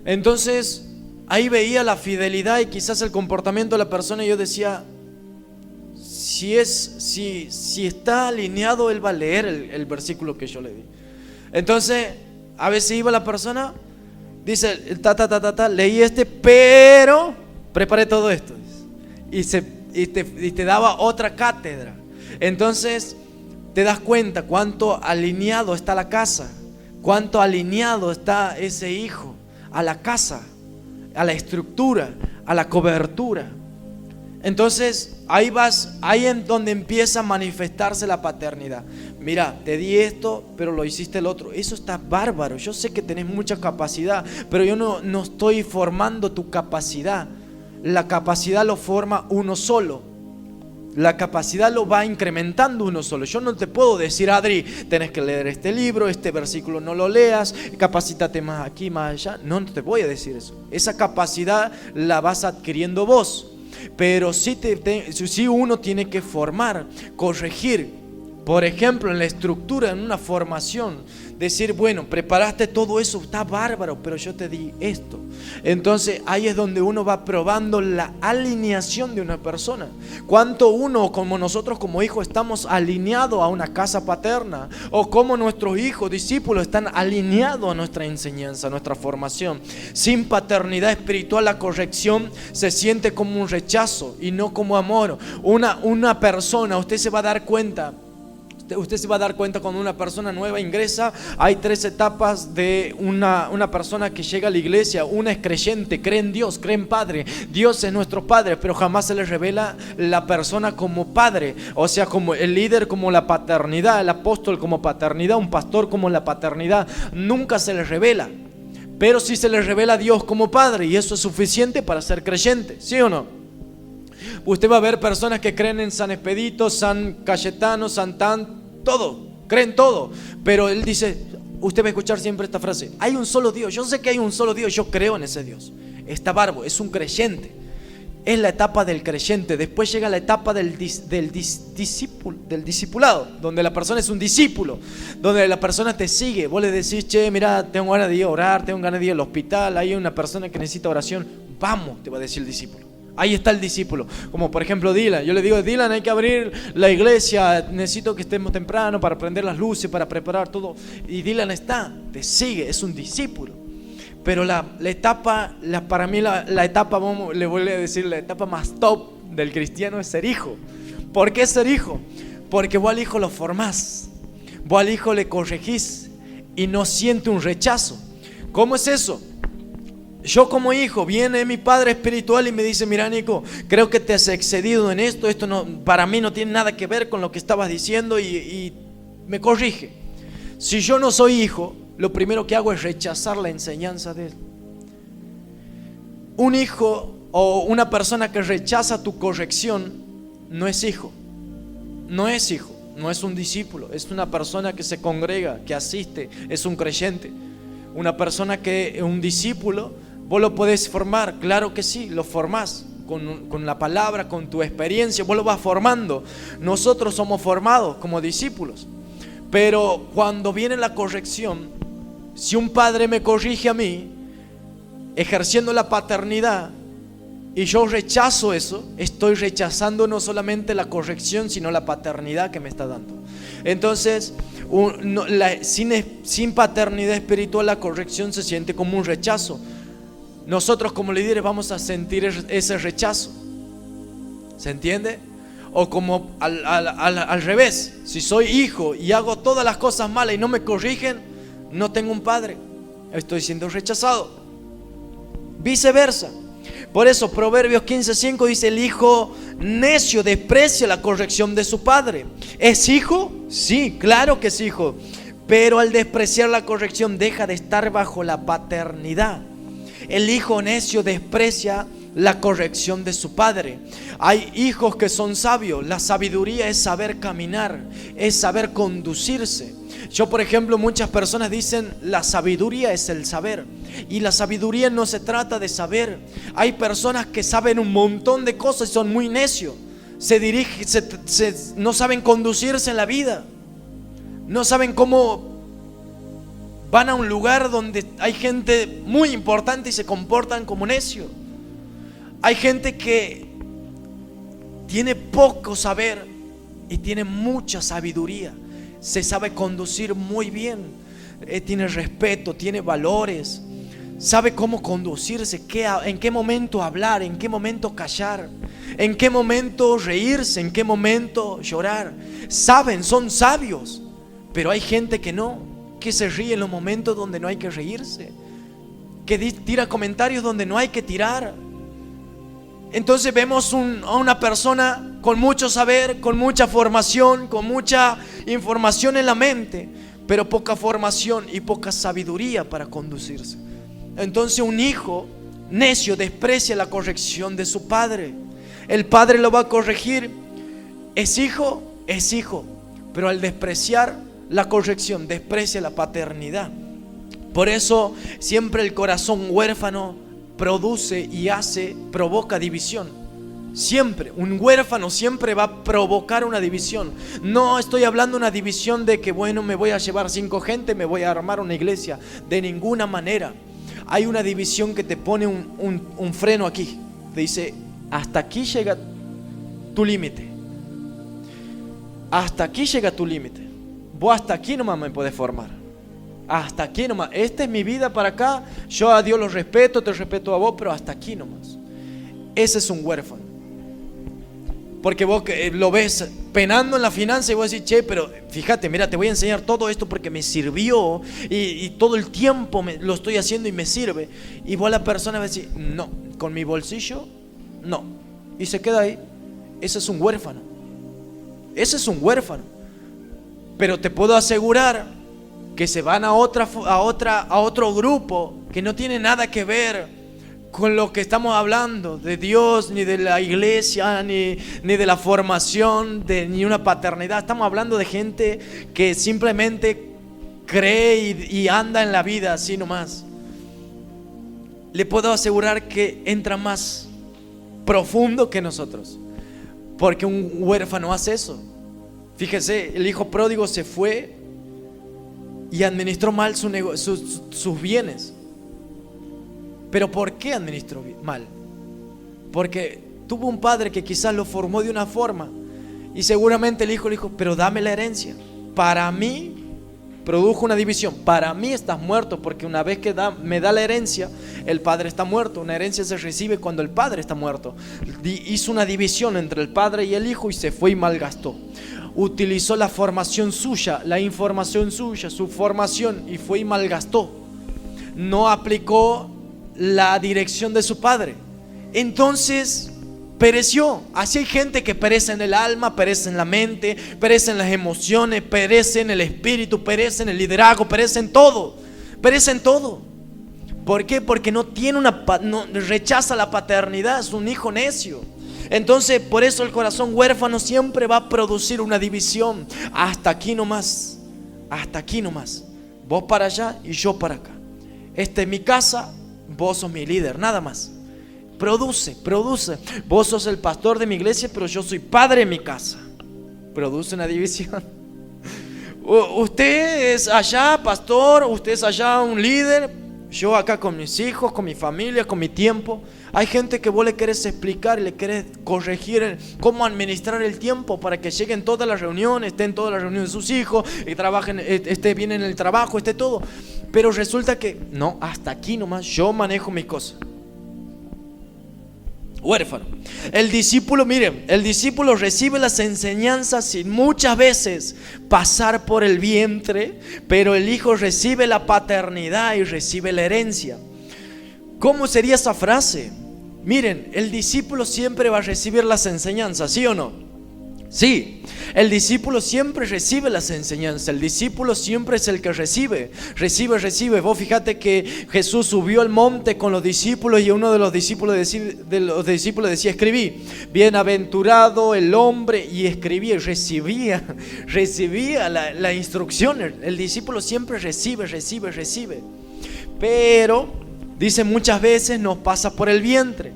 Entonces ahí veía la fidelidad y quizás el comportamiento de la persona y yo decía: si está alineado, él va a leer el versículo que yo le di. Entonces a veces iba la persona, dice leí pero preparé todo esto, y te daba otra cátedra. Entonces te das cuenta cuánto alineado está la casa, cuánto alineado está ese hijo a la casa, a la estructura, a la cobertura. Entonces ahí es donde empieza a manifestarse la paternidad. Mira, te di esto, pero lo hiciste el otro. Eso está bárbaro. Yo sé que tenés mucha capacidad, pero yo no estoy formando tu capacidad. La capacidad lo forma uno solo. La capacidad lo va incrementando uno solo. Yo no te puedo decir: Adri, tenés que leer este libro, este versículo no lo leas, capacítate más aquí, más allá. No te voy a decir eso. Esa capacidad la vas adquiriendo vos. Pero sí uno tiene que formar, corregir. Por ejemplo, en la estructura, en una formación, decir: bueno, preparaste todo eso, está bárbaro, pero yo te di esto. Entonces ahí es donde uno va probando la alineación de una persona. Cuánto uno, como nosotros como hijos, estamos alineados a una casa paterna, o cómo nuestros hijos, discípulos, están alineados a nuestra enseñanza, a nuestra formación. Sin paternidad espiritual, la corrección se siente como un rechazo y no como amor. Una persona, usted se va a dar cuenta cuando una persona nueva ingresa. Hay 3 etapas de una persona que llega a la iglesia. Una es creyente, cree en Dios, cree en Padre. Dios es nuestro Padre, pero jamás se le revela la persona como Padre. O sea, como el líder, como la paternidad, el apóstol como paternidad, un pastor como la paternidad. Nunca se le revela. Pero sí se le revela a Dios como Padre, y eso es suficiente para ser creyente, ¿sí o no? Usted va a ver personas que creen en San Expedito, San Cayetano, todo, creen todo. Pero él dice, usted va a escuchar siempre esta frase: hay un solo Dios. Yo sé que hay un solo Dios, yo creo en ese Dios. Está bárbaro, es un creyente. Es la etapa del creyente. Después llega la etapa del discipulado, donde la persona es un discípulo, donde la persona te sigue. Vos le decís: che, mira, tengo ganas de ir a orar, tengo ganas de ir al hospital, hay una persona que necesita oración. Vamos, te va a decir el discípulo. Ahí está el discípulo. Como por ejemplo Dylan. Yo le digo: Dylan, hay que abrir la iglesia, necesito que estemos temprano para prender las luces, para preparar todo. Y Dylan te sigue, es un discípulo. Pero la etapa, para mí la etapa, le voy a decir, la etapa más top del cristiano es ser hijo. ¿Por qué ser hijo? Porque vos al hijo lo formás, vos al hijo le corregís y no siente un rechazo. ¿Cómo es eso? Yo como hijo, viene mi padre espiritual y me dice: mira, Nico, creo que te has excedido en esto no, para mí no tiene nada que ver con lo que estabas diciendo, y me corrige. Si yo no soy hijo, lo primero que hago es rechazar la enseñanza de él. Un hijo o una persona que rechaza tu corrección no es hijo. No es hijo, no es un discípulo, es una persona que se congrega, que asiste, es un creyente. Una persona que un discípulo, vos lo podés formar, claro que sí, lo formás con la palabra, con tu experiencia, vos lo vas formando. Nosotros somos formados como discípulos. Pero cuando viene la corrección, si un padre me corrige a mí, ejerciendo la paternidad, y yo rechazo eso, estoy rechazando no solamente la corrección, sino la paternidad que me está dando. Entonces, sin paternidad espiritual, la corrección se siente como un rechazo. Nosotros como líderes vamos a sentir ese rechazo. ¿Se entiende? O como al revés, si soy hijo y hago todas las cosas malas y no me corrigen, no tengo un padre, estoy siendo rechazado. Viceversa. Por eso Proverbios 15:5 dice: el hijo necio desprecia la corrección de su padre. ¿Es hijo? Sí, claro que es hijo. Pero al despreciar la corrección deja de estar bajo la paternidad. El hijo necio desprecia la corrección de su padre. Hay hijos que son sabios. La sabiduría es saber caminar, es saber conducirse. Yo, por ejemplo, muchas personas dicen la sabiduría es el saber, y la sabiduría no se trata de saber. Hay personas que saben un montón de cosas y son muy necios. No saben conducirse en la vida, no saben cómo. Van a un lugar donde hay gente muy importante y se comportan como necios. Hay gente que tiene poco saber y tiene mucha sabiduría. Se sabe conducir muy bien, tiene respeto, tiene valores, sabe cómo conducirse, en qué momento hablar, en qué momento callar, en qué momento reírse, en qué momento llorar. Saben, son sabios. Pero hay gente que no, que se ríe en los momentos donde no hay que reírse, que tira comentarios donde no hay que tirar. Entonces vemos a una persona con mucho saber, con mucha formación, con mucha información en la mente, pero poca formación y poca sabiduría para conducirse. Entonces un hijo necio desprecia la corrección de su padre. El padre lo va a corregir. ¿Es hijo? Es hijo. Pero al despreciar la corrección, desprecia la paternidad. Por eso siempre el corazón huérfano produce y provoca división. Siempre, un huérfano siempre va a provocar una división. No estoy hablando de una división de que bueno, me voy a llevar 5 gente, me voy a armar una iglesia. De ninguna manera. Hay una división que te pone un freno aquí. Te dice: hasta aquí llega tu límite. Hasta aquí llega tu límite. Vos hasta aquí nomás me podés formar. Hasta aquí nomás. Esta es mi vida para acá. Yo a Dios lo respeto, te respeto a vos, pero hasta aquí nomás. Ese es un huérfano. Porque vos lo ves penando en la finanza y vos decís: che, pero fíjate, mira, te voy a enseñar todo esto porque me sirvió y todo el tiempo lo estoy haciendo y me sirve. Y vos, la persona va a decir: no, con mi bolsillo, no. Y se queda ahí. Ese es un huérfano. Ese es un huérfano. Pero te puedo asegurar que se van a otro grupo que no tiene nada que ver con lo que estamos hablando de Dios, ni de la iglesia, ni de la formación, ni una paternidad. Estamos hablando de gente que simplemente cree y anda en la vida así nomás. Le puedo asegurar que entra más profundo que nosotros, porque un huérfano hace eso. Fíjese, el hijo pródigo se fue y administró mal sus bienes. ¿Pero por qué administró mal? Porque tuvo un padre que quizás lo formó de una forma, y seguramente el hijo le dijo: pero dame la herencia. Para mí produjo una división. Para mí estás muerto, porque una vez que me da la herencia, el padre está muerto. Una herencia se recibe cuando el padre está muerto. Hizo una división entre el padre y el hijo y se fue y malgastó. Utilizó la formación suya, la información suya, su formación, y fue y malgastó. No aplicó la dirección de su padre. Entonces pereció. Así hay gente que perece en el alma, perece en la mente, perece en las emociones, perece en el espíritu, perece en el liderazgo, perece en todo. Perece en todo. ¿Por qué? Porque no tiene no, rechaza la paternidad, es un hijo necio. Entonces, por eso el corazón huérfano siempre va a producir una división. Hasta aquí nomás, hasta aquí nomás. Vos para allá y yo para acá. Esta es mi casa, vos sos mi líder, nada más. Produce. Vos sos el pastor de mi iglesia, pero yo soy padre en mi casa. Produce una división. Usted es allá pastor, usted es allá un líder, yo acá con mis hijos, con mi familia, con mi tiempo. Hay gente que vos le querés explicar y le querés corregir cómo administrar el tiempo para que lleguen todas las reuniones, estén todas las reuniones de sus hijos, y trabajen, esté bien en el trabajo, esté todo. Pero resulta que no, hasta aquí nomás, yo manejo mis cosas. Huérfano. El discípulo, miren, el discípulo recibe las enseñanzas sin muchas veces pasar por el vientre, pero el hijo recibe la paternidad y recibe la herencia. ¿Cómo sería esa frase? Miren, el discípulo siempre va a recibir las enseñanzas, ¿sí o no? Sí, el discípulo siempre recibe las enseñanzas. El discípulo siempre es el que recibe. Vos fíjate que Jesús subió al monte con los discípulos y uno de los discípulos decía, escribí. Bienaventurado el hombre, y escribía, recibía la instrucción. El discípulo siempre recibe. Pero, dice, muchas veces nos pasa por el vientre.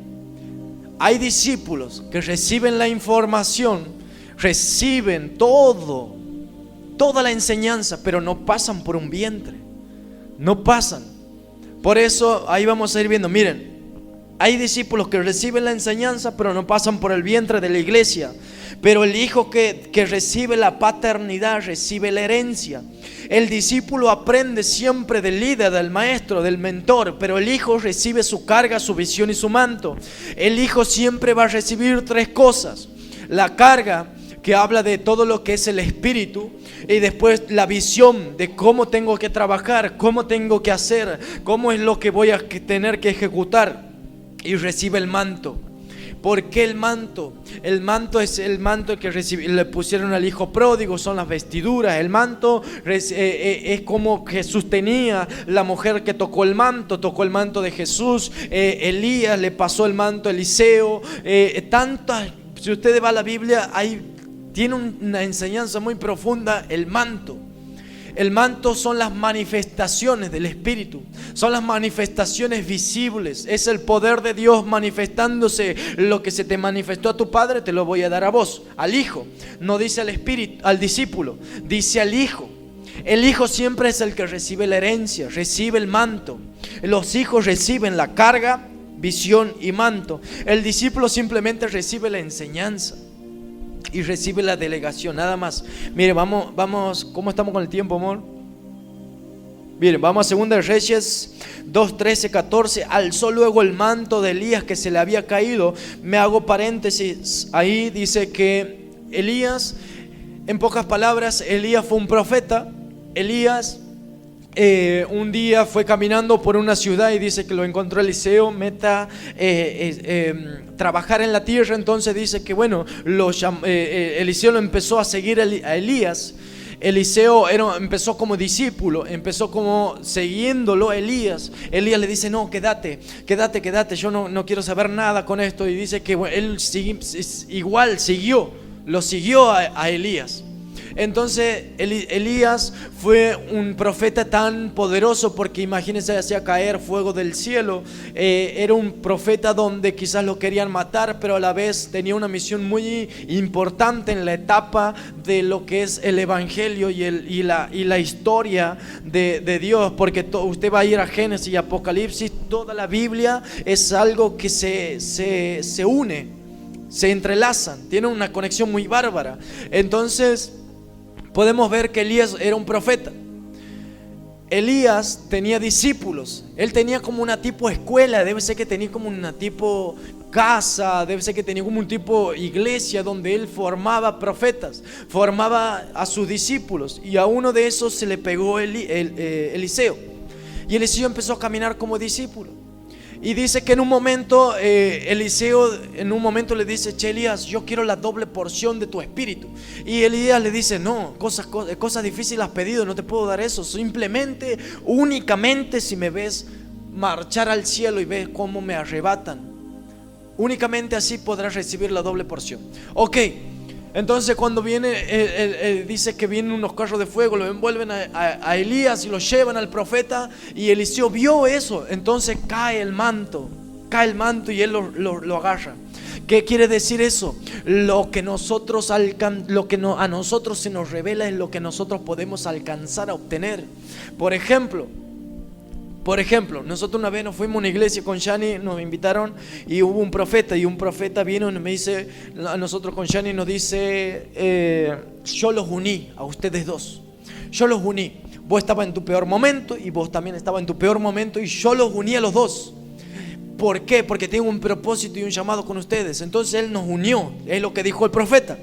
Hay discípulos que reciben la información, reciben toda la enseñanza, pero no pasan por un vientre, no pasan. Por eso ahí vamos a ir viendo, miren, hay discípulos que reciben la enseñanza, pero no pasan por el vientre de la iglesia. Pero el hijo que recibe la paternidad, recibe la herencia. El discípulo aprende siempre del líder, del maestro, del mentor, pero el hijo recibe su carga, su visión y su manto. El hijo siempre va a recibir tres cosas: la carga, que habla de todo lo que es el espíritu, y después la visión de cómo tengo que trabajar, cómo tengo que hacer, cómo es lo que voy a tener que ejecutar, y recibe el manto. ¿Por qué el manto? El manto es el manto que le pusieron al hijo pródigo, son las vestiduras. El manto es como Jesús tenía, la mujer que tocó el manto de Jesús. Elías le pasó el manto a Eliseo. Si ustedes van a la Biblia, tiene una enseñanza muy profunda el manto. El manto son las manifestaciones del Espíritu, son las manifestaciones visibles, es el poder de Dios manifestándose. Lo que se te manifestó a tu padre te lo voy a dar a vos, al hijo. No dice al espíritu, al discípulo, dice al hijo. El hijo siempre es el que recibe la herencia, recibe el manto. Los hijos reciben la carga, visión y manto. El discípulo simplemente recibe la enseñanza y recibe la delegación, nada más. Mire, vamos, ¿cómo estamos con el tiempo, amor? Miren, vamos a 2 Reyes 2, 13, 14. Alzó luego el manto de Elías que se le había caído. Me hago paréntesis, ahí dice que Elías, en pocas palabras, Elías fue un profeta. Elías un día fue caminando por una ciudad y dice que lo encontró Eliseo, trabajar en la tierra. Entonces dice que bueno, Eliseo lo empezó a seguir a Elías. Eliseo empezó como discípulo, empezó como siguiéndolo a Elías. Elías le dice, no, quédate, yo no quiero saber nada con esto. Y dice que bueno, él lo siguió a Elías. Entonces Elías fue un profeta tan poderoso porque imagínense, hacía caer fuego del cielo. Era un profeta donde quizás lo querían matar, pero a la vez tenía una misión muy importante en la etapa de lo que es el evangelio y la historia de Dios. Porque usted va a ir a Génesis y Apocalipsis, toda la Biblia es algo que se une, se entrelazan, tiene una conexión muy bárbara. Entonces podemos ver que Elías era un profeta. Elías tenía discípulos. Él tenía como una tipo escuela. Debe ser que tenía como una tipo casa. Debe ser que tenía como un tipo iglesia donde él formaba profetas, formaba a sus discípulos. Y a uno de esos se le pegó Eliseo. Y Eliseo empezó a caminar como discípulo. Y dice que en un momento Eliseo le dice, che, Elías, yo quiero la doble porción de tu espíritu. Y Elías le dice, no, cosas difíciles has pedido, no te puedo dar eso. Simplemente, únicamente si me ves marchar al cielo y ver cómo me arrebatan. Únicamente así podrás recibir la doble porción. Ok, entonces cuando viene, dice que vienen unos carros de fuego, lo envuelven a Elías y lo llevan al profeta. Y Eliseo vio eso, entonces cae el manto y él lo agarra. ¿Qué quiere decir eso? Lo que a nosotros se nos revela es lo que nosotros podemos alcanzar a obtener. Por ejemplo, nosotros una vez nos fuimos a una iglesia con Shani, nos invitaron y hubo un profeta, y un profeta vino y me dice, a nosotros con Shani nos dice, yo los uní a ustedes dos, yo los uní. Vos estabas en tu peor momento y vos también estabas en tu peor momento, y yo los uní a los dos. ¿Por qué? Porque tengo un propósito y un llamado con ustedes. Entonces Él nos unió, es lo que dijo el profeta.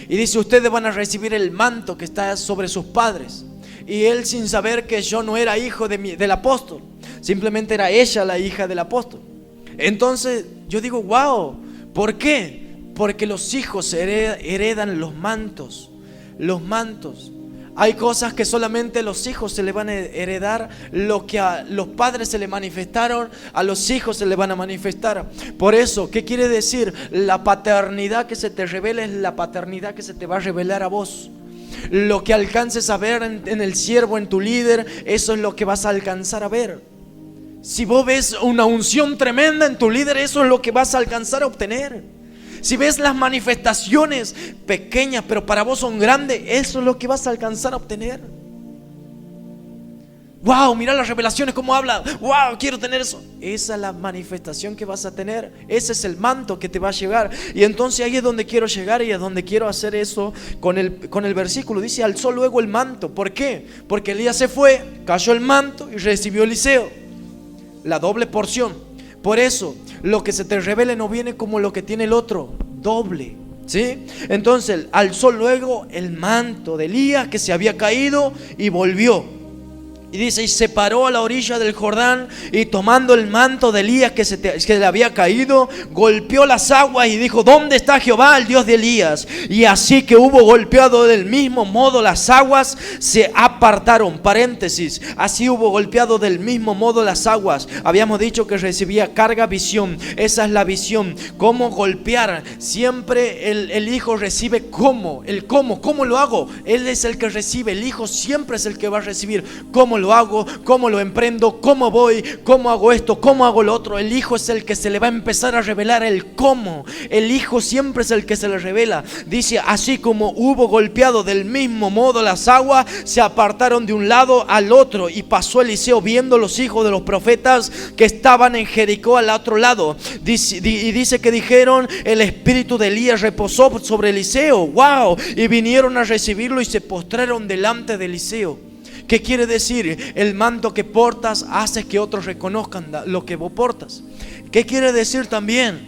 Y dice, ustedes van a recibir el manto que está sobre sus padres. Y él, sin saber que yo no era hijo del apóstol, simplemente era ella la hija del apóstol. Entonces yo digo, wow, ¿por qué? Porque los hijos heredan los mantos. Los mantos. Hay cosas que solamente los hijos se le van a heredar. Lo que a los padres se le manifestaron, a los hijos se le van a manifestar. Por eso, ¿qué quiere decir? La paternidad que se te revela es la paternidad que se te va a revelar a vos. Lo que alcances a ver en el siervo, en tu líder, eso es lo que vas a alcanzar a ver. Si vos ves una unción tremenda en tu líder, eso es lo que vas a alcanzar a obtener. Si ves las manifestaciones pequeñas, pero para vos son grandes, eso es lo que vas a alcanzar a obtener. Wow, mira las revelaciones, cómo habla. Wow, quiero tener eso. Esa es la manifestación que vas a tener. Ese es el manto que te va a llegar. Y entonces ahí es donde quiero llegar, y es donde quiero hacer eso con el versículo. Dice, alzó luego el manto. ¿Por qué? Porque Elías se fue, cayó el manto y recibió Eliseo la doble porción. Por eso, lo que se te revele no viene como lo que tiene el otro, doble, ¿sí? Entonces, alzó luego el manto de Elías que se había caído y volvió. Y dice, y se paró a la orilla del Jordán, y tomando el manto de Elías que le había caído, golpeó las aguas y dijo, ¿dónde está Jehová, el Dios de Elías? Y así que hubo golpeado del mismo modo las aguas, se apartaron. Paréntesis, así hubo golpeado del mismo modo las aguas. Habíamos dicho que recibía carga, visión. Esa es la visión, cómo golpear. Siempre el hijo recibe cómo lo hago. Él es el que recibe, el hijo siempre es el que va a recibir cómo lo hago, cómo lo emprendo, cómo voy, cómo hago esto, cómo hago lo otro. El hijo es el que se le va a empezar a revelar el cómo. El hijo siempre es el que se le revela. Dice, así como hubo golpeado del mismo modo las aguas, se apartaron de un lado al otro. Y pasó Eliseo viendo los hijos de los profetas que estaban en Jericó al otro lado. Y dice que dijeron, el espíritu de Elías reposó sobre Eliseo. Wow. Y vinieron a recibirlo y se postraron delante de Eliseo. ¿Qué quiere decir? El manto que portas hace que otros reconozcan lo que vos portas. ¿Qué quiere decir también?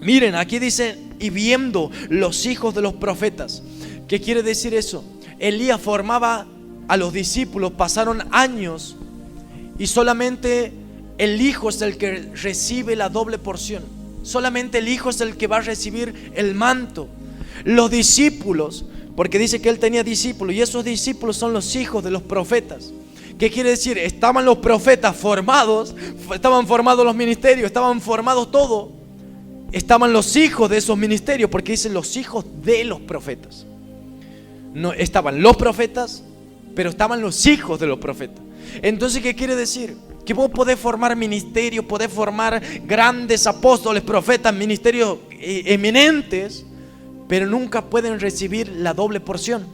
Miren, aquí dice, y viendo los hijos de los profetas. ¿Qué quiere decir eso? Elías formaba a los discípulos, pasaron años, y solamente el hijo es el que recibe la doble porción. Solamente el hijo es el que va a recibir el manto. Los discípulos, porque dice que él tenía discípulos, y esos discípulos son los hijos de los profetas. ¿Qué quiere decir? Estaban los profetas formados, estaban formados los ministerios, estaban formados todo. Estaban los hijos de esos ministerios, porque dicen los hijos de los profetas. No estaban los profetas, pero estaban los hijos de los profetas. Entonces, ¿qué quiere decir? Que vos podés formar ministerios, podés formar grandes apóstoles, profetas, ministerios eminentes, pero nunca pueden recibir la doble porción.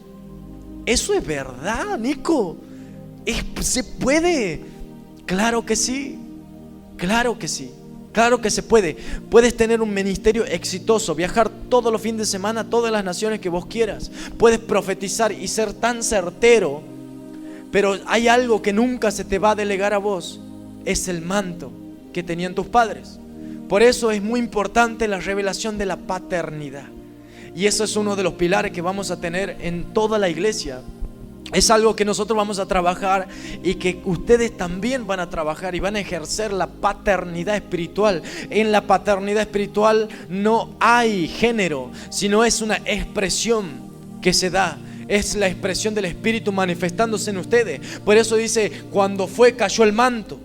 Eso es verdad, Nico. Se puede. Claro que sí. Claro que sí. Claro que se puede. Puedes tener un ministerio exitoso, viajar todos los fines de semana a todas las naciones que vos quieras. Puedes profetizar y ser tan certero, pero hay algo que nunca se te va a delegar a vos. Es el manto que tenían tus padres. Por eso es muy importante la revelación de la paternidad. Y eso es uno de los pilares que vamos a tener en toda la iglesia. Es algo que nosotros vamos a trabajar, y que ustedes también van a trabajar y van a ejercer la paternidad espiritual. En la paternidad espiritual no hay género, sino es una expresión que se da. Es la expresión del Espíritu manifestándose en ustedes. Por eso dice, cuando cayó el manto.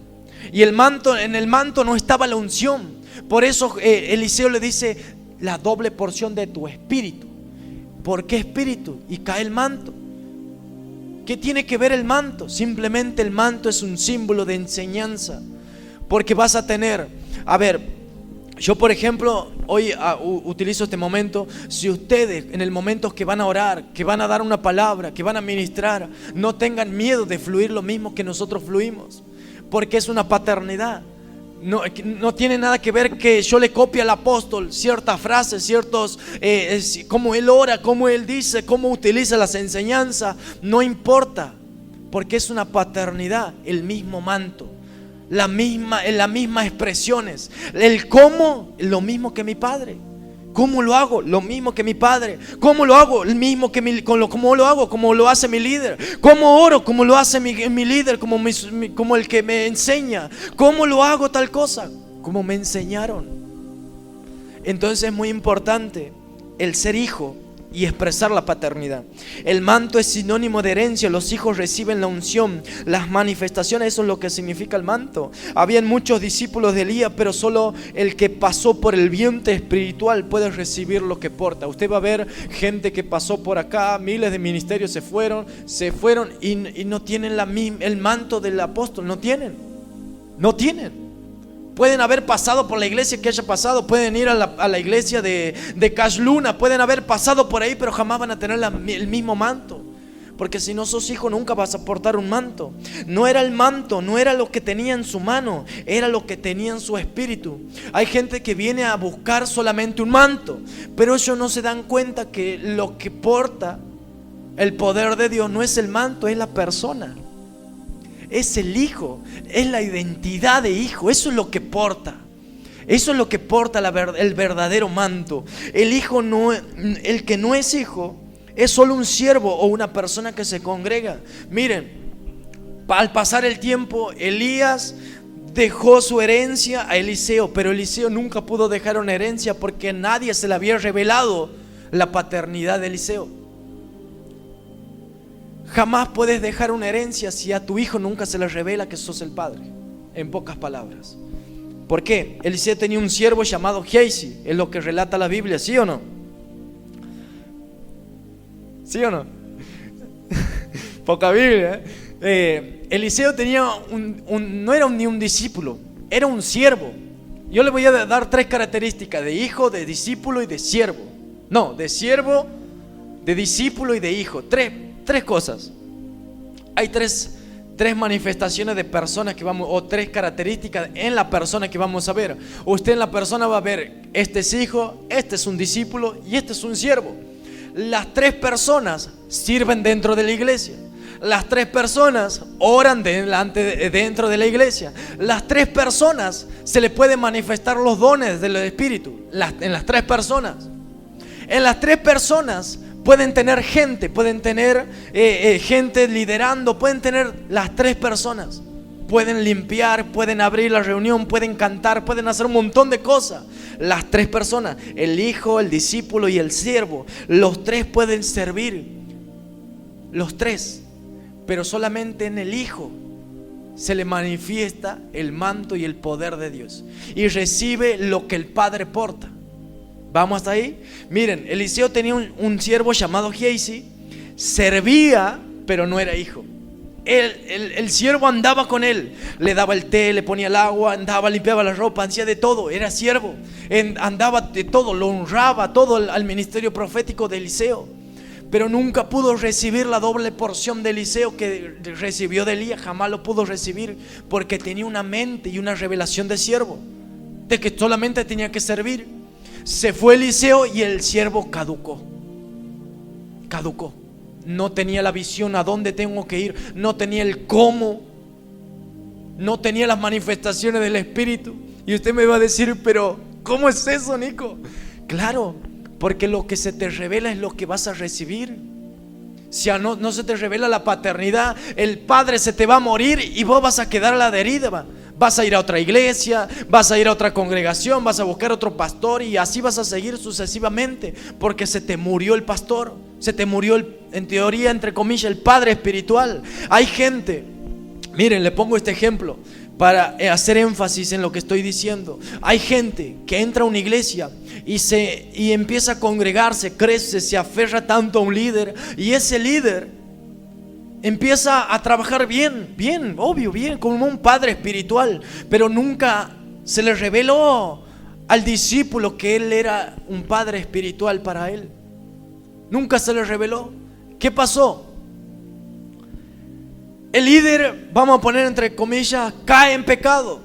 Y en el manto no estaba la unción. Por eso Eliseo le dice: la doble porción de tu espíritu. ¿Por qué espíritu? Y cae el manto. ¿Qué tiene que ver el manto? Simplemente el manto es un símbolo de enseñanza. Porque vas a tener, a ver, yo por ejemplo hoy utilizo este momento. Si ustedes en el momento que van a orar, que van a dar una palabra, que van a ministrar, no tengan miedo de fluir lo mismo que nosotros fluimos, porque es una paternidad. No tiene nada que ver que yo le copie al apóstol ciertas frases, ciertos, cómo él ora, cómo él dice, cómo utiliza las enseñanzas. No importa, porque es una paternidad, el mismo manto, las mismas expresiones. El cómo, lo mismo que mi padre. ¿Cómo lo hago? Lo mismo que mi padre. ¿Cómo lo hago? El mismo que ¿cómo lo hago? Como lo hace mi líder. ¿Cómo oro? Como lo hace mi líder, como el que me enseña. ¿Cómo lo hago tal cosa? Como me enseñaron. Entonces es muy importante el ser hijo y expresar la paternidad. El manto es sinónimo de herencia. Los hijos reciben la unción, las manifestaciones. Eso es lo que significa el manto. Habían muchos discípulos de Elías, pero solo el que pasó por el vientre espiritual puede recibir lo que porta. Usted va a ver gente que pasó por acá, miles de ministerios se fueron y no tienen el manto del apóstol. No tienen. Pueden haber pasado por la iglesia que haya pasado, pueden ir a la iglesia de Cash Luna, pueden haber pasado por ahí, pero jamás van a tener el mismo manto. Porque si no sos hijo, nunca vas a portar un manto. No era el manto, no era lo que tenía en su mano, era lo que tenía en su espíritu. Hay gente que viene a buscar solamente un manto, pero ellos no se dan cuenta que lo que porta el poder de Dios no es el manto, es la persona. Es el hijo, es la identidad de hijo. Eso es lo que porta. Eso es lo que porta el verdadero manto. El que no es hijo es solo un siervo o una persona que se congrega. Miren, al pasar el tiempo, Elías dejó su herencia a Eliseo, pero Eliseo nunca pudo dejar una herencia porque a nadie se le había revelado la paternidad de Eliseo. Jamás puedes dejar una herencia si a tu hijo nunca se le revela que sos el padre. En pocas palabras. ¿Por qué? Eliseo tenía un siervo llamado Giesi. Es lo que relata la Biblia, ¿sí o no? ¿Sí o no? Poca Biblia, Eliseo tenía no era ni un discípulo, era un siervo. Yo le voy a dar 3 características: de hijo, de discípulo y de siervo. No, de siervo, de discípulo y de hijo. Tres cosas. Hay tres manifestaciones de personas que vamos, o 3 características en la persona que vamos a ver. Usted en la persona va a ver: este es hijo, este es un discípulo y este es un siervo. Las 3 personas sirven dentro de la iglesia. Las 3 personas oran dentro de la iglesia. Las 3 personas se le pueden manifestar los dones del Espíritu. En las 3 personas. En las 3 personas pueden tener gente liderando, pueden tener las 3 personas. Pueden limpiar, pueden abrir la reunión, pueden cantar, pueden hacer un montón de cosas. Las 3 personas, el hijo, el discípulo y el siervo, los 3 pueden servir. Los 3. Pero solamente en el hijo se le manifiesta el manto y el poder de Dios. Y recibe lo que el padre porta. ¿Vamos hasta ahí? Miren, Eliseo tenía un siervo llamado Giesi. Servía, pero no era hijo. El siervo andaba con él, le daba el té, le ponía el agua, andaba, limpiaba la ropa, hacía de todo, era siervo, andaba de todo, lo honraba todo al ministerio profético de Eliseo. Pero nunca pudo recibir la doble porción de Eliseo que recibió de Elías. Jamás lo pudo recibir porque tenía una mente y una revelación de siervo, de que solamente tenía que servir. Se fue Eliseo y el siervo caducó. No tenía la visión a dónde tengo que ir, no tenía el cómo, no tenía las manifestaciones del Espíritu. Y usted me va a decir: pero ¿cómo es eso, Nico? Claro, porque lo que se te revela es lo que vas a recibir. Si no se te revela la paternidad, el padre se te va a morir y vos vas a quedar a la deriva. Vas a ir a otra iglesia, vas a ir a otra congregación, vas a buscar otro pastor y así vas a seguir sucesivamente, porque se te murió el pastor, se te murió en teoría, entre comillas, el padre espiritual. Hay gente, miren, le pongo este ejemplo. para hacer énfasis en lo que estoy diciendo. Hay gente que entra a una iglesia y empieza a congregarse, crece, se aferra tanto a un líder, y ese líder empieza a trabajar bien, obvio, bien, como un padre espiritual, pero nunca se le reveló al discípulo que él era un padre espiritual para él. Nunca se le reveló. ¿Qué pasó? El líder, vamos a poner entre comillas, cae en pecado.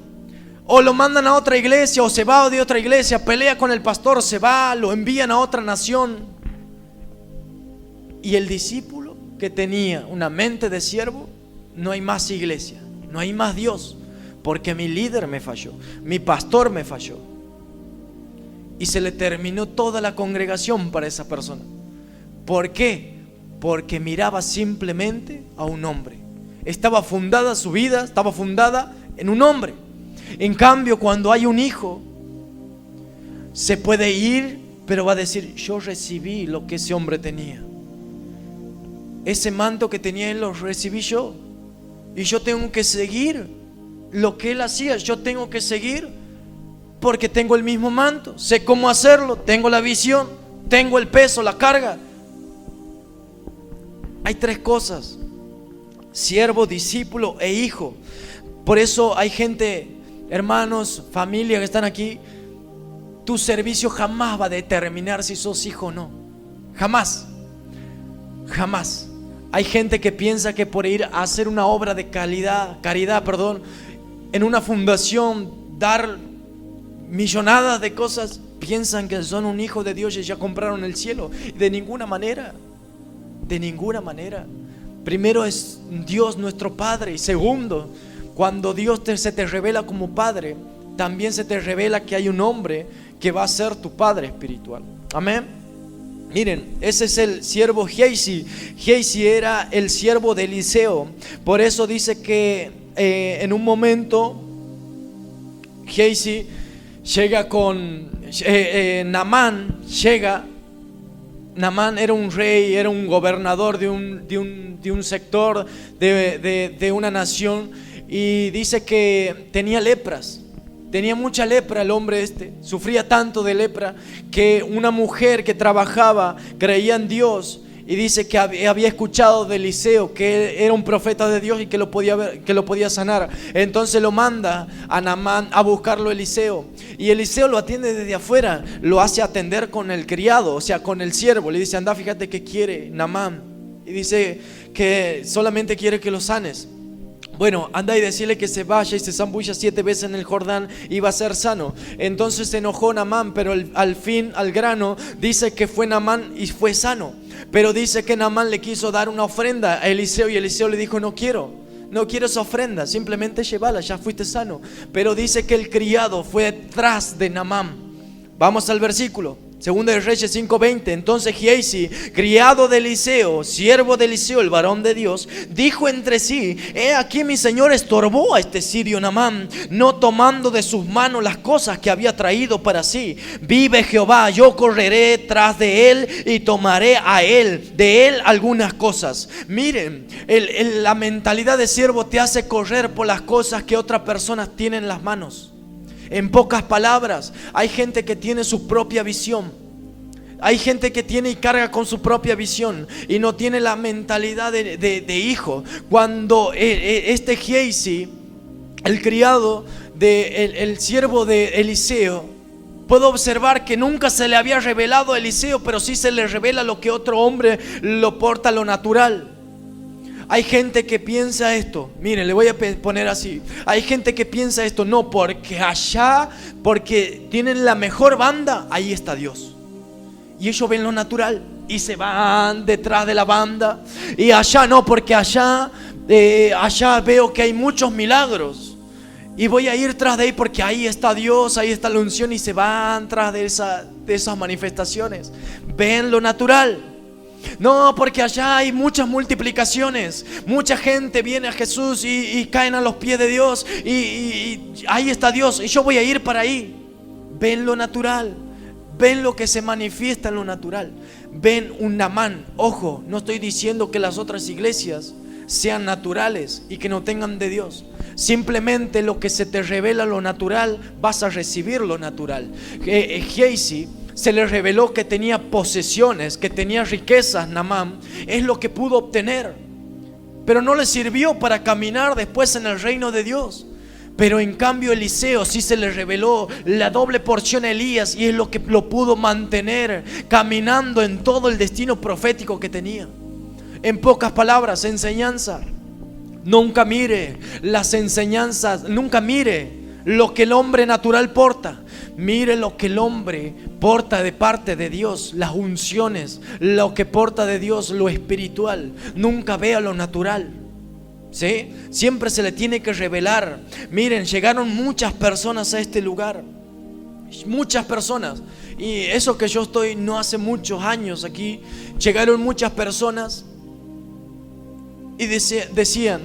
O lo mandan a otra iglesia, o se va de otra iglesia, pelea con el pastor, se va, lo envían a otra nación. Y el discípulo que tenía una mente de siervo, no hay más iglesia, no hay más Dios, porque mi líder me falló, mi pastor me falló. Y se le terminó toda la congregación para esa persona. ¿Por qué? Porque miraba simplemente a un hombre. Estaba fundada su vida, estaba fundada en un hombre. En cambio, cuando hay un hijo, se puede ir, pero va a decir: yo recibí lo que ese hombre tenía. Ese manto que tenía él lo recibí yo, y yo tengo que seguir lo que él hacía. Yo tengo que seguir porque tengo el mismo manto, sé cómo hacerlo, tengo la visión, tengo el peso, la carga. Hay tres cosas: siervo, discípulo e hijo. Por eso hay gente, hermanos, familia que están aquí, tu servicio jamás va a determinar si sos hijo o no. Jamás. Jamás. Hay gente que piensa que por ir a hacer una obra de caridad, en una fundación, dar millonadas de cosas, piensan que son un hijo de Dios y ya compraron el cielo. De ninguna manera. De ninguna manera. Primero es Dios nuestro Padre, y segundo, cuando Dios se te revela como Padre, también se te revela que hay un hombre que va a ser tu Padre espiritual. Amén. Miren, ese es el siervo Giezi. Giezi era el siervo de Eliseo. Por eso dice que en un momento Giezi llega con Naamán. Naamán era un rey, era un gobernador de un sector de una nación, y dice que tenía lepras. Tenía mucha lepra el hombre sufría tanto de lepra que una mujer que trabajaba creía en Dios, y dice que había escuchado de Eliseo que era un profeta de Dios y que lo podía sanar. Entonces lo manda a Naamán a buscarlo Eliseo, y Eliseo lo atiende desde afuera, lo hace atender con el criado, o sea, con el siervo. Le dice: anda, fíjate que quiere Naamán, y dice que solamente quiere que lo sanes. Bueno, anda y decirle que se vaya y se zambulla 7 veces en el Jordán y va a ser sano. Entonces se enojó Naamán, pero al grano, dice que fue Naamán y fue sano. Pero dice que Naamán le quiso dar una ofrenda a Eliseo, y Eliseo le dijo: no quiero esa ofrenda, simplemente llévala, ya fuiste sano. Pero dice que el criado fue detrás de Naamán. Vamos al versículo. Segunda de Reyes 5:20. Entonces Giezi, criado de Eliseo, siervo de Eliseo, el varón de Dios, dijo entre sí: he aquí mi señor estorbó a este sirio Naamán, no tomando de sus manos las cosas que había traído para sí. Vive Jehová, yo correré tras de él y tomaré de él algunas cosas. Miren, la mentalidad de siervo te hace correr por las cosas que otras personas tienen en las manos. En pocas palabras, hay gente que tiene su propia visión. Hay gente que tiene y carga con su propia visión y no tiene la mentalidad de hijo. Cuando este Giezi, el criado el siervo de Eliseo, puedo observar que nunca se le había revelado a Eliseo, pero sí se le revela lo que otro hombre lo porta a lo natural. Hay gente que piensa esto, miren, le voy a poner así. Hay gente que piensa esto: no, porque allá, porque tienen la mejor banda, ahí está Dios. Y ellos ven lo natural y se van detrás de la banda. Y allá no, porque allá veo que hay muchos milagros, y voy a ir tras de ahí porque ahí está Dios, ahí está la unción, y se van tras de esas manifestaciones. Ven lo natural. No, porque allá hay muchas multiplicaciones, mucha gente viene a Jesús y caen a los pies de Dios, y ahí está Dios, y yo voy a ir para ahí. Ven lo natural, ven lo que se manifiesta en lo natural, ven un Naamán. Ojo, no estoy diciendo que las otras iglesias sean naturales y que no tengan de Dios, Simplemente lo que se te revela lo natural, vas a recibir lo natural. Gehazi se le reveló que tenía posesiones, que tenía riquezas. Naamán es lo que pudo obtener, pero no le sirvió para caminar después en el reino de Dios. Pero en cambio Eliseo sí se le reveló la doble porción a Elías, y es lo que lo pudo mantener caminando en todo el destino profético que tenía. En pocas palabras, enseñanza. Nunca mire las enseñanzas, nunca mire lo que el hombre natural porta. Mire lo que el hombre porta de parte de Dios, las unciones, lo que porta de Dios, lo espiritual. Nunca vea lo natural, ¿sí? Siempre se le tiene que revelar. Miren, llegaron muchas personas a este lugar, muchas personas. Y eso que yo estoy no hace muchos años aquí, llegaron muchas personas. Y decían,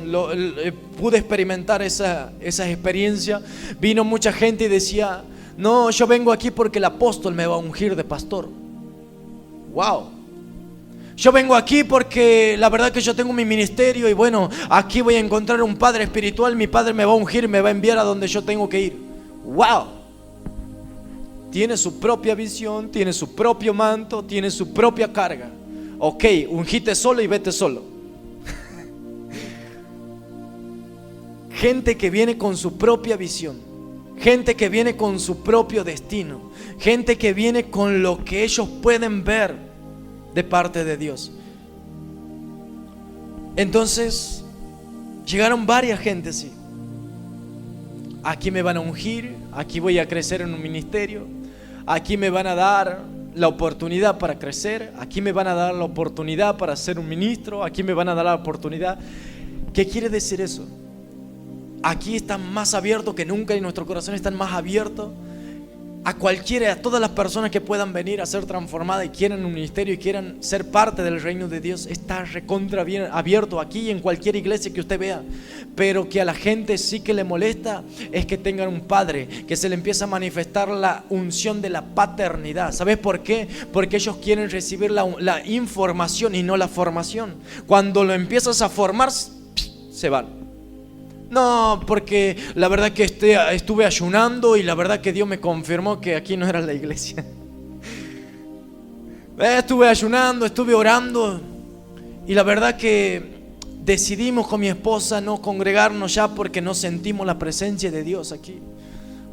pude experimentar esa experiencia. Vino mucha gente y decía: no, yo vengo aquí porque el apóstol me va a ungir de pastor. Wow. Yo vengo aquí porque la verdad que yo tengo mi ministerio, y bueno, aquí voy a encontrar un padre espiritual. Mi padre me va a ungir, me va a enviar a donde yo tengo que ir. Wow. Tiene su propia visión, tiene su propio manto, tiene su propia carga. Ok, ungite solo y vete solo. Gente que viene con su propia visión, gente que viene con su propio destino, gente que viene con lo que ellos pueden ver de parte de Dios. Entonces llegaron varias gentes, sí. Aquí me van a ungir, aquí voy a crecer en un ministerio, aquí me van a dar la oportunidad para crecer, aquí me van a dar la oportunidad para ser un ministro, aquí me van a dar la oportunidad. ¿Qué quiere decir eso? Aquí están más abiertos que nunca, y nuestros corazones están más abiertos a cualquiera, a todas las personas que puedan venir a ser transformadas y quieran un ministerio y quieran ser parte del reino de Dios. Está recontra bien abierto aquí y en cualquier iglesia que usted vea. Pero que a la gente sí que le molesta es que tengan un padre, que se le empieza a manifestar la unción de la paternidad. ¿Sabes por qué? Porque ellos quieren recibir la información y no la formación. Cuando lo empiezas a formar, se van. No, porque la verdad que estuve ayunando y la verdad que Dios me confirmó que aquí no era la iglesia. Estuve ayunando, estuve orando, y la verdad que decidimos con mi esposa no congregarnos ya porque no sentimos la presencia de Dios aquí.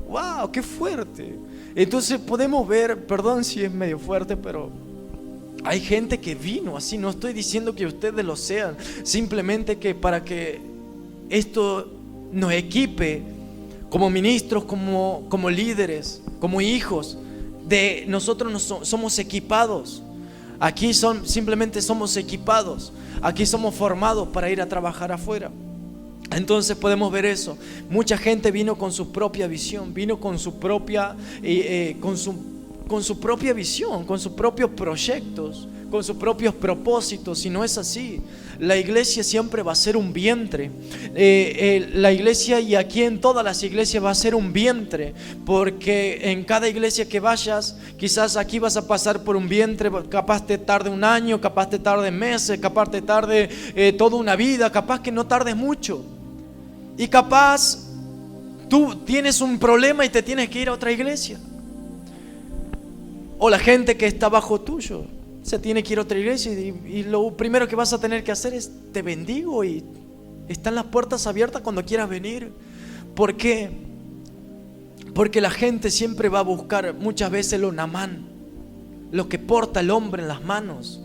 ¡Wow! ¡Qué fuerte! Entonces podemos ver, perdón si es medio fuerte, pero hay gente que vino así. No estoy diciendo que ustedes lo sean, simplemente que para que esto nos equipe como ministros, como líderes, como hijos de nosotros. Somos equipados. Aquí simplemente somos equipados. Aquí somos formados para ir a trabajar afuera. Entonces podemos ver eso. Mucha gente vino con su propia visión, vino con su propia con su propia visión, con sus propios proyectos, con sus propios propósitos. Y no es así. La iglesia siempre va a ser un vientre. La iglesia, y aquí en todas las iglesias, va a ser un vientre, porque en cada iglesia que vayas, quizás aquí vas a pasar por un vientre. Capaz te tarde un año, capaz te tarde meses, capaz te tarde toda una vida, capaz que no tardes mucho. Y capaz tú tienes un problema y te tienes que ir a otra iglesia. O la gente que está bajo tuyo se tiene que ir a otra iglesia, y lo primero que vas a tener que hacer es: te bendigo y están las puertas abiertas cuando quieras venir. ¿Por qué? Porque la gente siempre va a buscar muchas veces lo Naamán, lo que porta el hombre en las manos,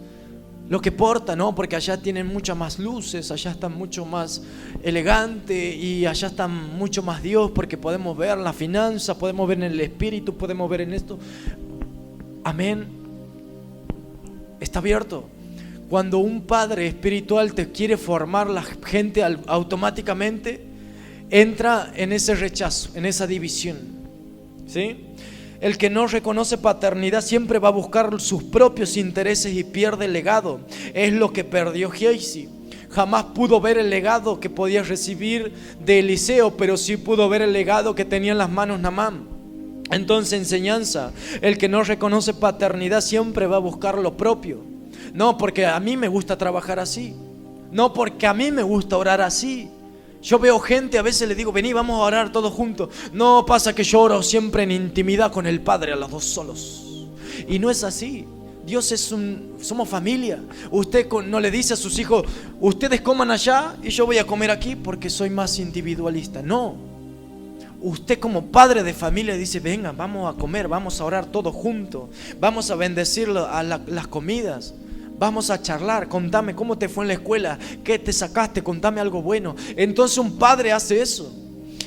lo que porta, ¿no? Porque allá tienen muchas más luces, allá están mucho más elegante, y allá está mucho más Dios, porque podemos ver la finanza, podemos ver en el espíritu, podemos ver en esto. Amén. Está abierto. Cuando un padre espiritual te quiere formar, la gente automáticamente entra en ese rechazo, en esa división, ¿sí? El que no reconoce paternidad siempre va a buscar sus propios intereses y pierde el legado. Es lo que perdió Gehazi. Jamás pudo ver el legado que podía recibir de Eliseo, pero sí pudo ver el legado que tenía en las manos Naamán. Entonces, enseñanza: el que no reconoce paternidad siempre va a buscar lo propio. No porque a mí me gusta trabajar así, no porque a mí me gusta orar así. Yo veo gente, a veces le digo, vení, vamos a orar todos juntos. No, pasa que yo oro siempre en intimidad con el Padre, a los dos solos. Y no es así. Dios somos familia. Usted no le dice a sus hijos, ustedes coman allá y yo voy a comer aquí porque soy más individualista. No. Usted como padre de familia dice, venga, vamos a comer, vamos a orar todos juntos. Vamos a bendecir a las comidas. Vamos a charlar, contame cómo te fue en la escuela, qué te sacaste, contame algo bueno. Entonces un padre hace eso.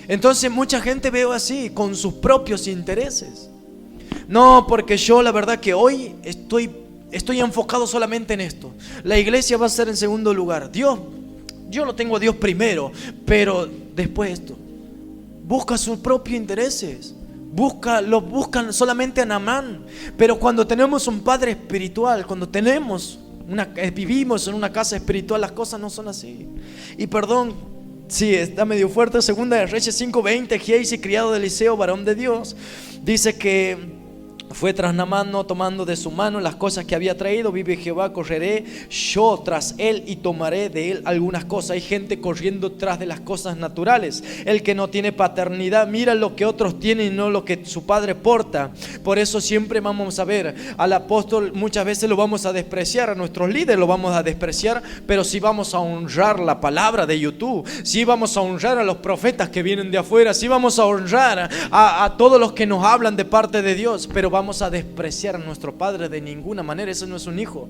Entonces mucha gente veo así, con sus propios intereses. No, porque yo la verdad que hoy estoy enfocado solamente en esto. La iglesia va a ser en segundo lugar. Dios, yo lo tengo a Dios primero, pero después esto. Busca sus propios intereses. Buscan solamente a Naamán. Pero cuando tenemos un padre espiritual, cuando vivimos en una casa espiritual, las cosas no son así. Y perdón, sí, está medio fuerte. Segunda de Reyes 5:20, Giesi, criado de Eliseo, varón de Dios, dice que fue tras Naamán, no tomando de su mano las cosas que había traído. Vive Jehová, correré yo tras él y tomaré de él algunas cosas. Hay gente corriendo tras de las cosas naturales. El que no tiene paternidad mira lo que otros tienen y no lo que su padre porta. Por eso siempre vamos a ver al apóstol, muchas veces lo vamos a despreciar, a nuestros líderes lo vamos a despreciar, pero sí vamos a honrar la palabra de YouTube, sí vamos a honrar a los profetas que vienen de afuera, sí vamos a honrar a todos los que nos hablan de parte de Dios, pero vamos a despreciar a nuestro padre de ninguna manera. Ese no es un hijo.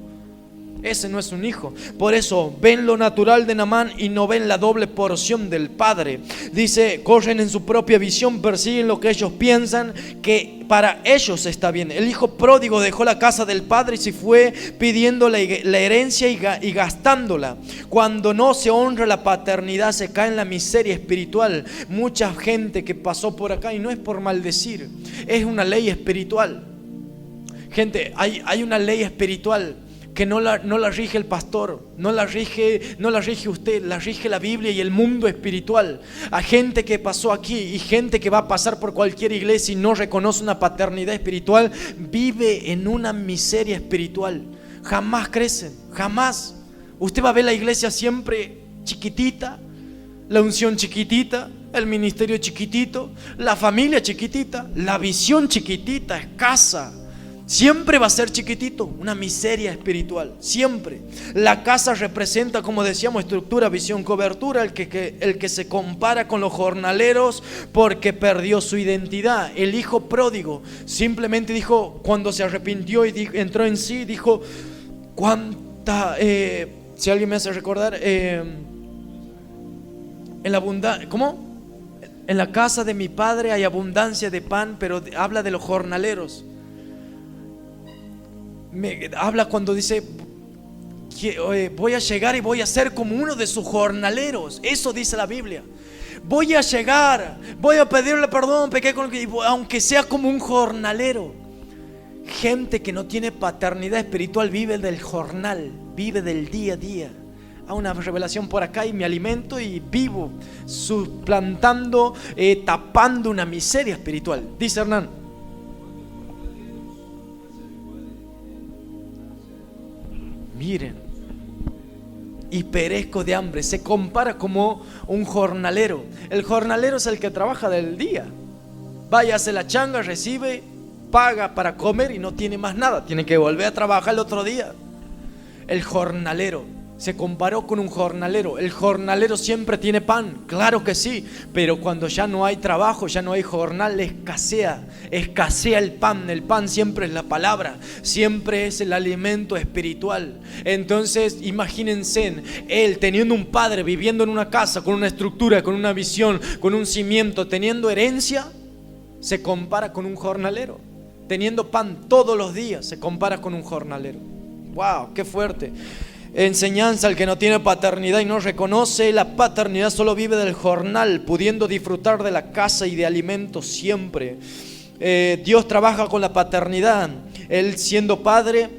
Ese no es un hijo. Por eso ven lo natural de Naamán y no ven la doble porción del padre. Dice, corren en su propia visión, persiguen lo que ellos piensan que para ellos está bien. El hijo pródigo dejó la casa del padre y se fue pidiendo la herencia y gastándola. Cuando no se honra la paternidad, se cae en la miseria espiritual. Mucha gente que pasó por acá, y no es por maldecir, es una ley espiritual. Gente, hay una ley espiritual que no la rige el pastor, no la rige usted, la rige la Biblia y el mundo espiritual. A gente que pasó aquí y gente que va a pasar por cualquier iglesia y no reconoce una paternidad espiritual, vive en una miseria espiritual. Jamás crecen, jamás. Usted va a ver la iglesia siempre chiquitita, la unción chiquitita, el ministerio chiquitito, la familia chiquitita, la visión chiquitita, escasa. Siempre va a ser chiquitito, una miseria espiritual, siempre. La casa representa, como decíamos, estructura, visión, cobertura. El que se compara con los jornaleros porque perdió su identidad. El hijo pródigo simplemente dijo, cuando se arrepintió y entró en sí, dijo, si alguien me hace recordar, en la abundancia, ¿cómo? En la casa de mi padre hay abundancia de pan, pero habla de los jornaleros. Habla cuando dice que voy a llegar y voy a ser como uno de sus jornaleros. Eso dice la Biblia. Voy a llegar, voy a pedirle perdón, pequé aunque sea como un jornalero. Gente que no tiene paternidad espiritual vive del jornal, vive del día a día. Hay una revelación por acá y me alimento y vivo suplantando, tapando una miseria espiritual. Dice Hernán. Miren, y perezco de hambre. Se compara como un jornalero. El jornalero es el que trabaja del día. Vaya, hace la changa, recibe, paga para comer y no tiene más nada. Tiene que volver a trabajar el otro día. El jornalero se comparó con un jornalero. El jornalero siempre tiene pan, claro que sí, pero cuando ya no hay trabajo, ya no hay jornal, escasea el pan. El pan siempre es la palabra, siempre es el alimento espiritual. Entonces imagínense, él teniendo un padre, viviendo en una casa, con una estructura, con una visión, con un cimiento, teniendo herencia, se compara con un jornalero. Teniendo pan todos los días, se compara con un jornalero. ¡Wow! ¡Qué fuerte! Enseñanza: al que no tiene paternidad y no reconoce la paternidad solo vive del jornal, pudiendo disfrutar de la casa y de alimentos siempre. Dios trabaja con la paternidad. Él, siendo padre,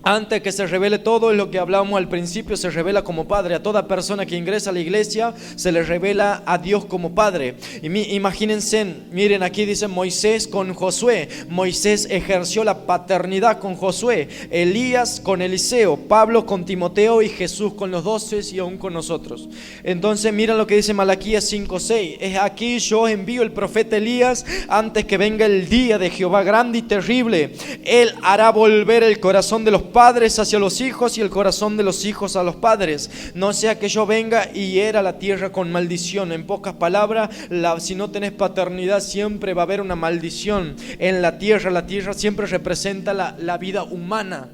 Antes que se revele todo, es lo que hablábamos al principio, se revela como Padre. A toda persona que ingresa a la iglesia se le revela a Dios como Padre. Y imagínense, miren, aquí dice Moisés con Josué. Moisés ejerció la paternidad con Josué, Elías con Eliseo, Pablo con Timoteo y Jesús con los 12 y aún con nosotros. Entonces miren lo que dice Malaquías 5:6. Es aquí yo envío el profeta Elías antes que venga el día de Jehová grande y terrible. Él hará volver el corazón de los padres hacia los hijos y el corazón de los hijos a los padres, no sea que yo venga y hiera la tierra con maldición. En pocas palabras, si no tenés paternidad siempre va a haber una maldición en la tierra. La tierra siempre representa la vida humana.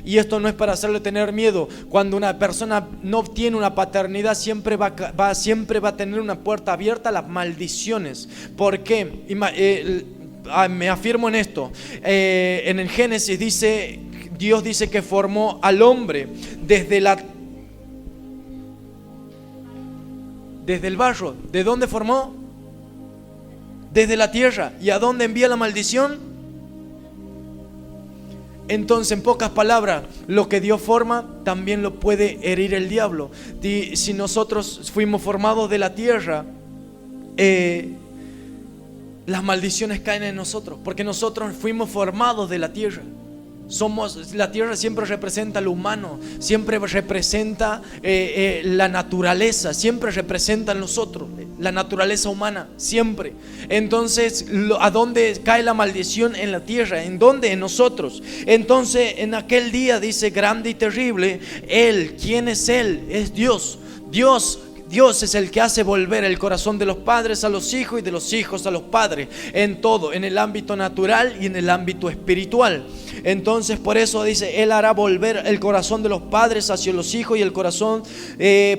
Y esto no es para hacerle tener miedo. Cuando una persona no tiene una paternidad, siempre va a tener una puerta abierta a las maldiciones. ¿Por qué? Me afirmo en esto. En el Génesis Dios dice que formó al hombre desde el barro. ¿De dónde formó? Desde la tierra. ¿Y a dónde envía la maldición? Entonces, en pocas palabras, lo que Dios forma también lo puede herir el diablo. Si nosotros fuimos formados de la tierra, las maldiciones caen en nosotros, porque nosotros fuimos formados de la tierra. La tierra siempre representa lo humano, siempre representa la naturaleza, siempre representa en nosotros, la naturaleza humana, siempre. Entonces, ¿a dónde cae la maldición? En la tierra. ¿En dónde? En nosotros. Entonces, en aquel día dice grande y terrible, Él, ¿quién es Él? Es Dios. Dios es el que hace volver el corazón de los padres a los hijos y de los hijos a los padres, en todo, en el ámbito natural y en el ámbito espiritual. Entonces, por eso dice, Él hará volver el corazón de los padres hacia los hijos y el corazón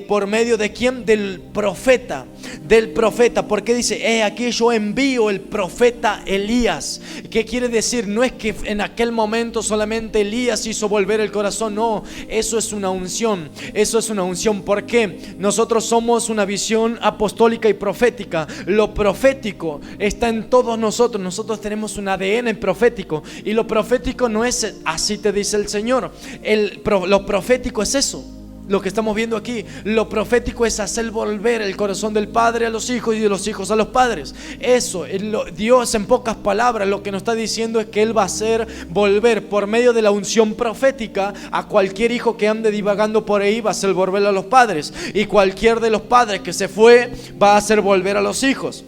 por medio de ¿quién? Del profeta. Porque dice, aquí yo envío el profeta Elías. ¿Qué quiere decir? No es que en aquel momento solamente Elías hizo volver el corazón, no, eso es una unción. ¿Por qué? Nosotros somos una visión apostólica y profética. Lo profético está en todos nosotros. Nosotros tenemos un ADN profético, y lo profético no es así te dice el Señor. Lo profético es eso, lo que estamos viendo aquí. Lo profético es hacer volver el corazón del padre a los hijos y de los hijos a los padres. Eso, Dios, en pocas palabras, lo que nos está diciendo es que Él va a hacer volver por medio de la unción profética a cualquier hijo que ande divagando por ahí, va a hacer volver a los padres, y cualquier de los padres que se fue va a hacer volver a los hijos.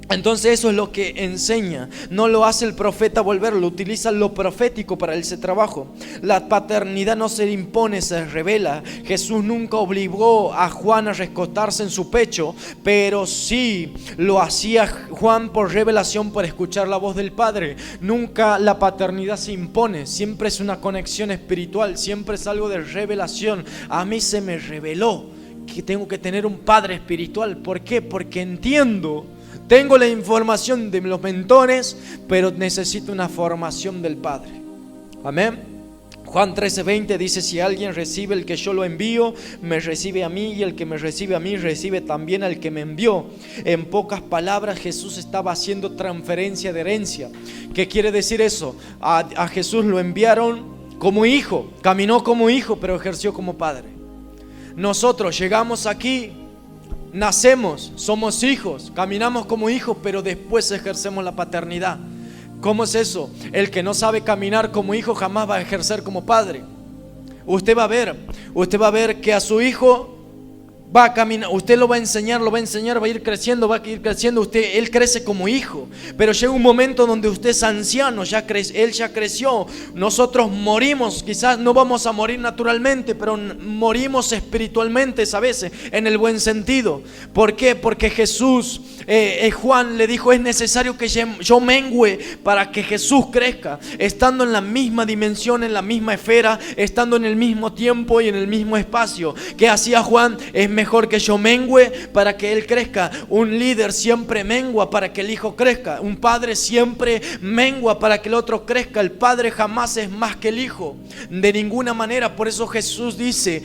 Entonces eso es lo que enseña. No lo hace el profeta volver, lo utiliza lo profético para ese trabajo. La paternidad no se impone, se revela. Jesús nunca obligó a Juan a recostarse en su pecho, pero sí lo hacía Juan por revelación, por escuchar la voz del Padre. Nunca la paternidad se impone, siempre es una conexión espiritual, siempre es algo de revelación. A mí se me reveló que tengo que tener un padre espiritual. ¿Por qué? Porque entiendo, tengo la información de los mentores, pero necesito una formación del Padre. Amén. Juan 13:20 dice: si alguien recibe el que yo lo envío, me recibe a mí, y el que me recibe a mí, recibe también al que me envió. En pocas palabras, Jesús estaba haciendo transferencia de herencia. ¿Qué quiere decir eso? A Jesús lo enviaron como hijo, caminó como hijo, pero ejerció como padre. Nosotros llegamos aquí, nacemos, somos hijos, caminamos como hijos, pero después ejercemos la paternidad. ¿Cómo es eso? El que no sabe caminar como hijo jamás va a ejercer como padre. Usted va a ver que a su hijo va a caminar, usted lo va a enseñar, va a ir creciendo, él crece como hijo. Pero llega un momento donde usted es anciano, él ya creció. Nosotros morimos, quizás no vamos a morir naturalmente, pero morimos espiritualmente a veces, en el buen sentido. ¿Por qué? Porque Jesús, Juan le dijo: es necesario que yo mengüe para que Jesús crezca. Estando en la misma dimensión, en la misma esfera, estando en el mismo tiempo y en el mismo espacio. ¿Qué hacía Juan? Es mejor que yo mengüe para que él crezca. Un líder siempre mengua para que el hijo crezca. Un padre siempre mengua para que el otro crezca. El padre jamás es más que el hijo, de ninguna manera. Por eso Jesús dice: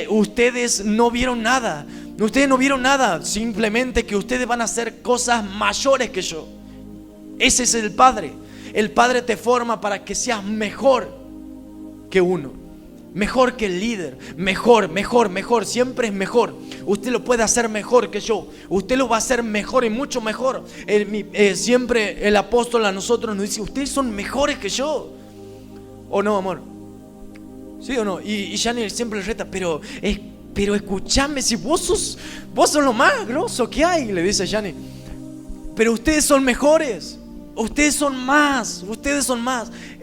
ustedes no vieron nada. Ustedes no vieron nada, simplemente que ustedes van a hacer cosas mayores que yo. Ese es el Padre. El Padre te forma para que seas mejor. que uno. Mejor que el líder. Mejor, siempre es mejor. Usted lo puede hacer mejor que yo. Usted lo va a hacer mejor y mucho mejor. Siempre el apóstol a nosotros nos dice: ustedes son mejores que yo. ¿O no, amor? ¿Sí o no? Y Yanni siempre le reta: pero escúchame, si vos sos lo más grosso que hay, le dice Yanni. Pero ustedes son mejores. Ustedes son más.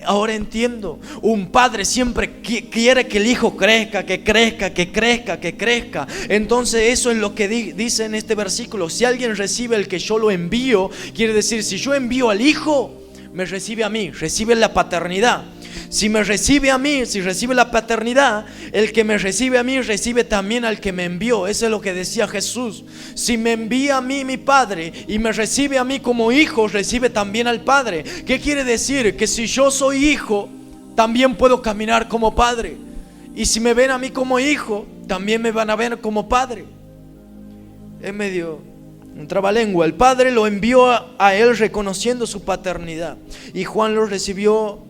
Ahora entiendo. Un padre siempre quiere que el hijo crezca, que crezca. Entonces eso es lo que dice en este versículo. Si alguien recibe el que yo lo envío, quiere decir, si yo envío al hijo, me recibe a mí, recibe la paternidad. Si me recibe a mí, si recibe la paternidad, el que me recibe a mí recibe también al que me envió. Eso es lo que decía Jesús. Si me envía a mí mi Padre y me recibe a mí como hijo, recibe también al Padre. ¿Qué quiere decir? Que si yo soy hijo, también puedo caminar como padre. Y si me ven a mí como hijo, también me van a ver como padre. Es medio un trabalengua. El Padre lo envió a él reconociendo su paternidad. Y Juan recibió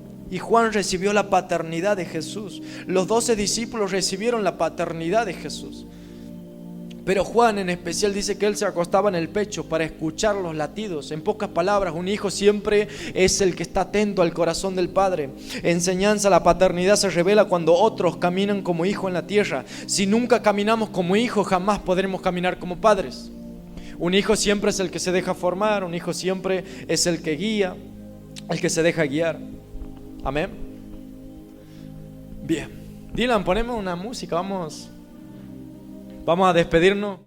la paternidad de Jesús. Los 12 discípulos recibieron la paternidad de Jesús. Pero Juan en especial dice que él se acostaba en el pecho para escuchar los latidos. En pocas palabras, un hijo siempre es el que está atento al corazón del Padre. Enseñanza: la paternidad se revela cuando otros caminan como hijos en la tierra. Si nunca caminamos como hijos, jamás podremos caminar como padres. Un hijo siempre es el que se deja formar. Un hijo siempre es el que guía, el que se deja guiar. Amén. Bien. Dylan, ponemos una música, vamos a despedirnos.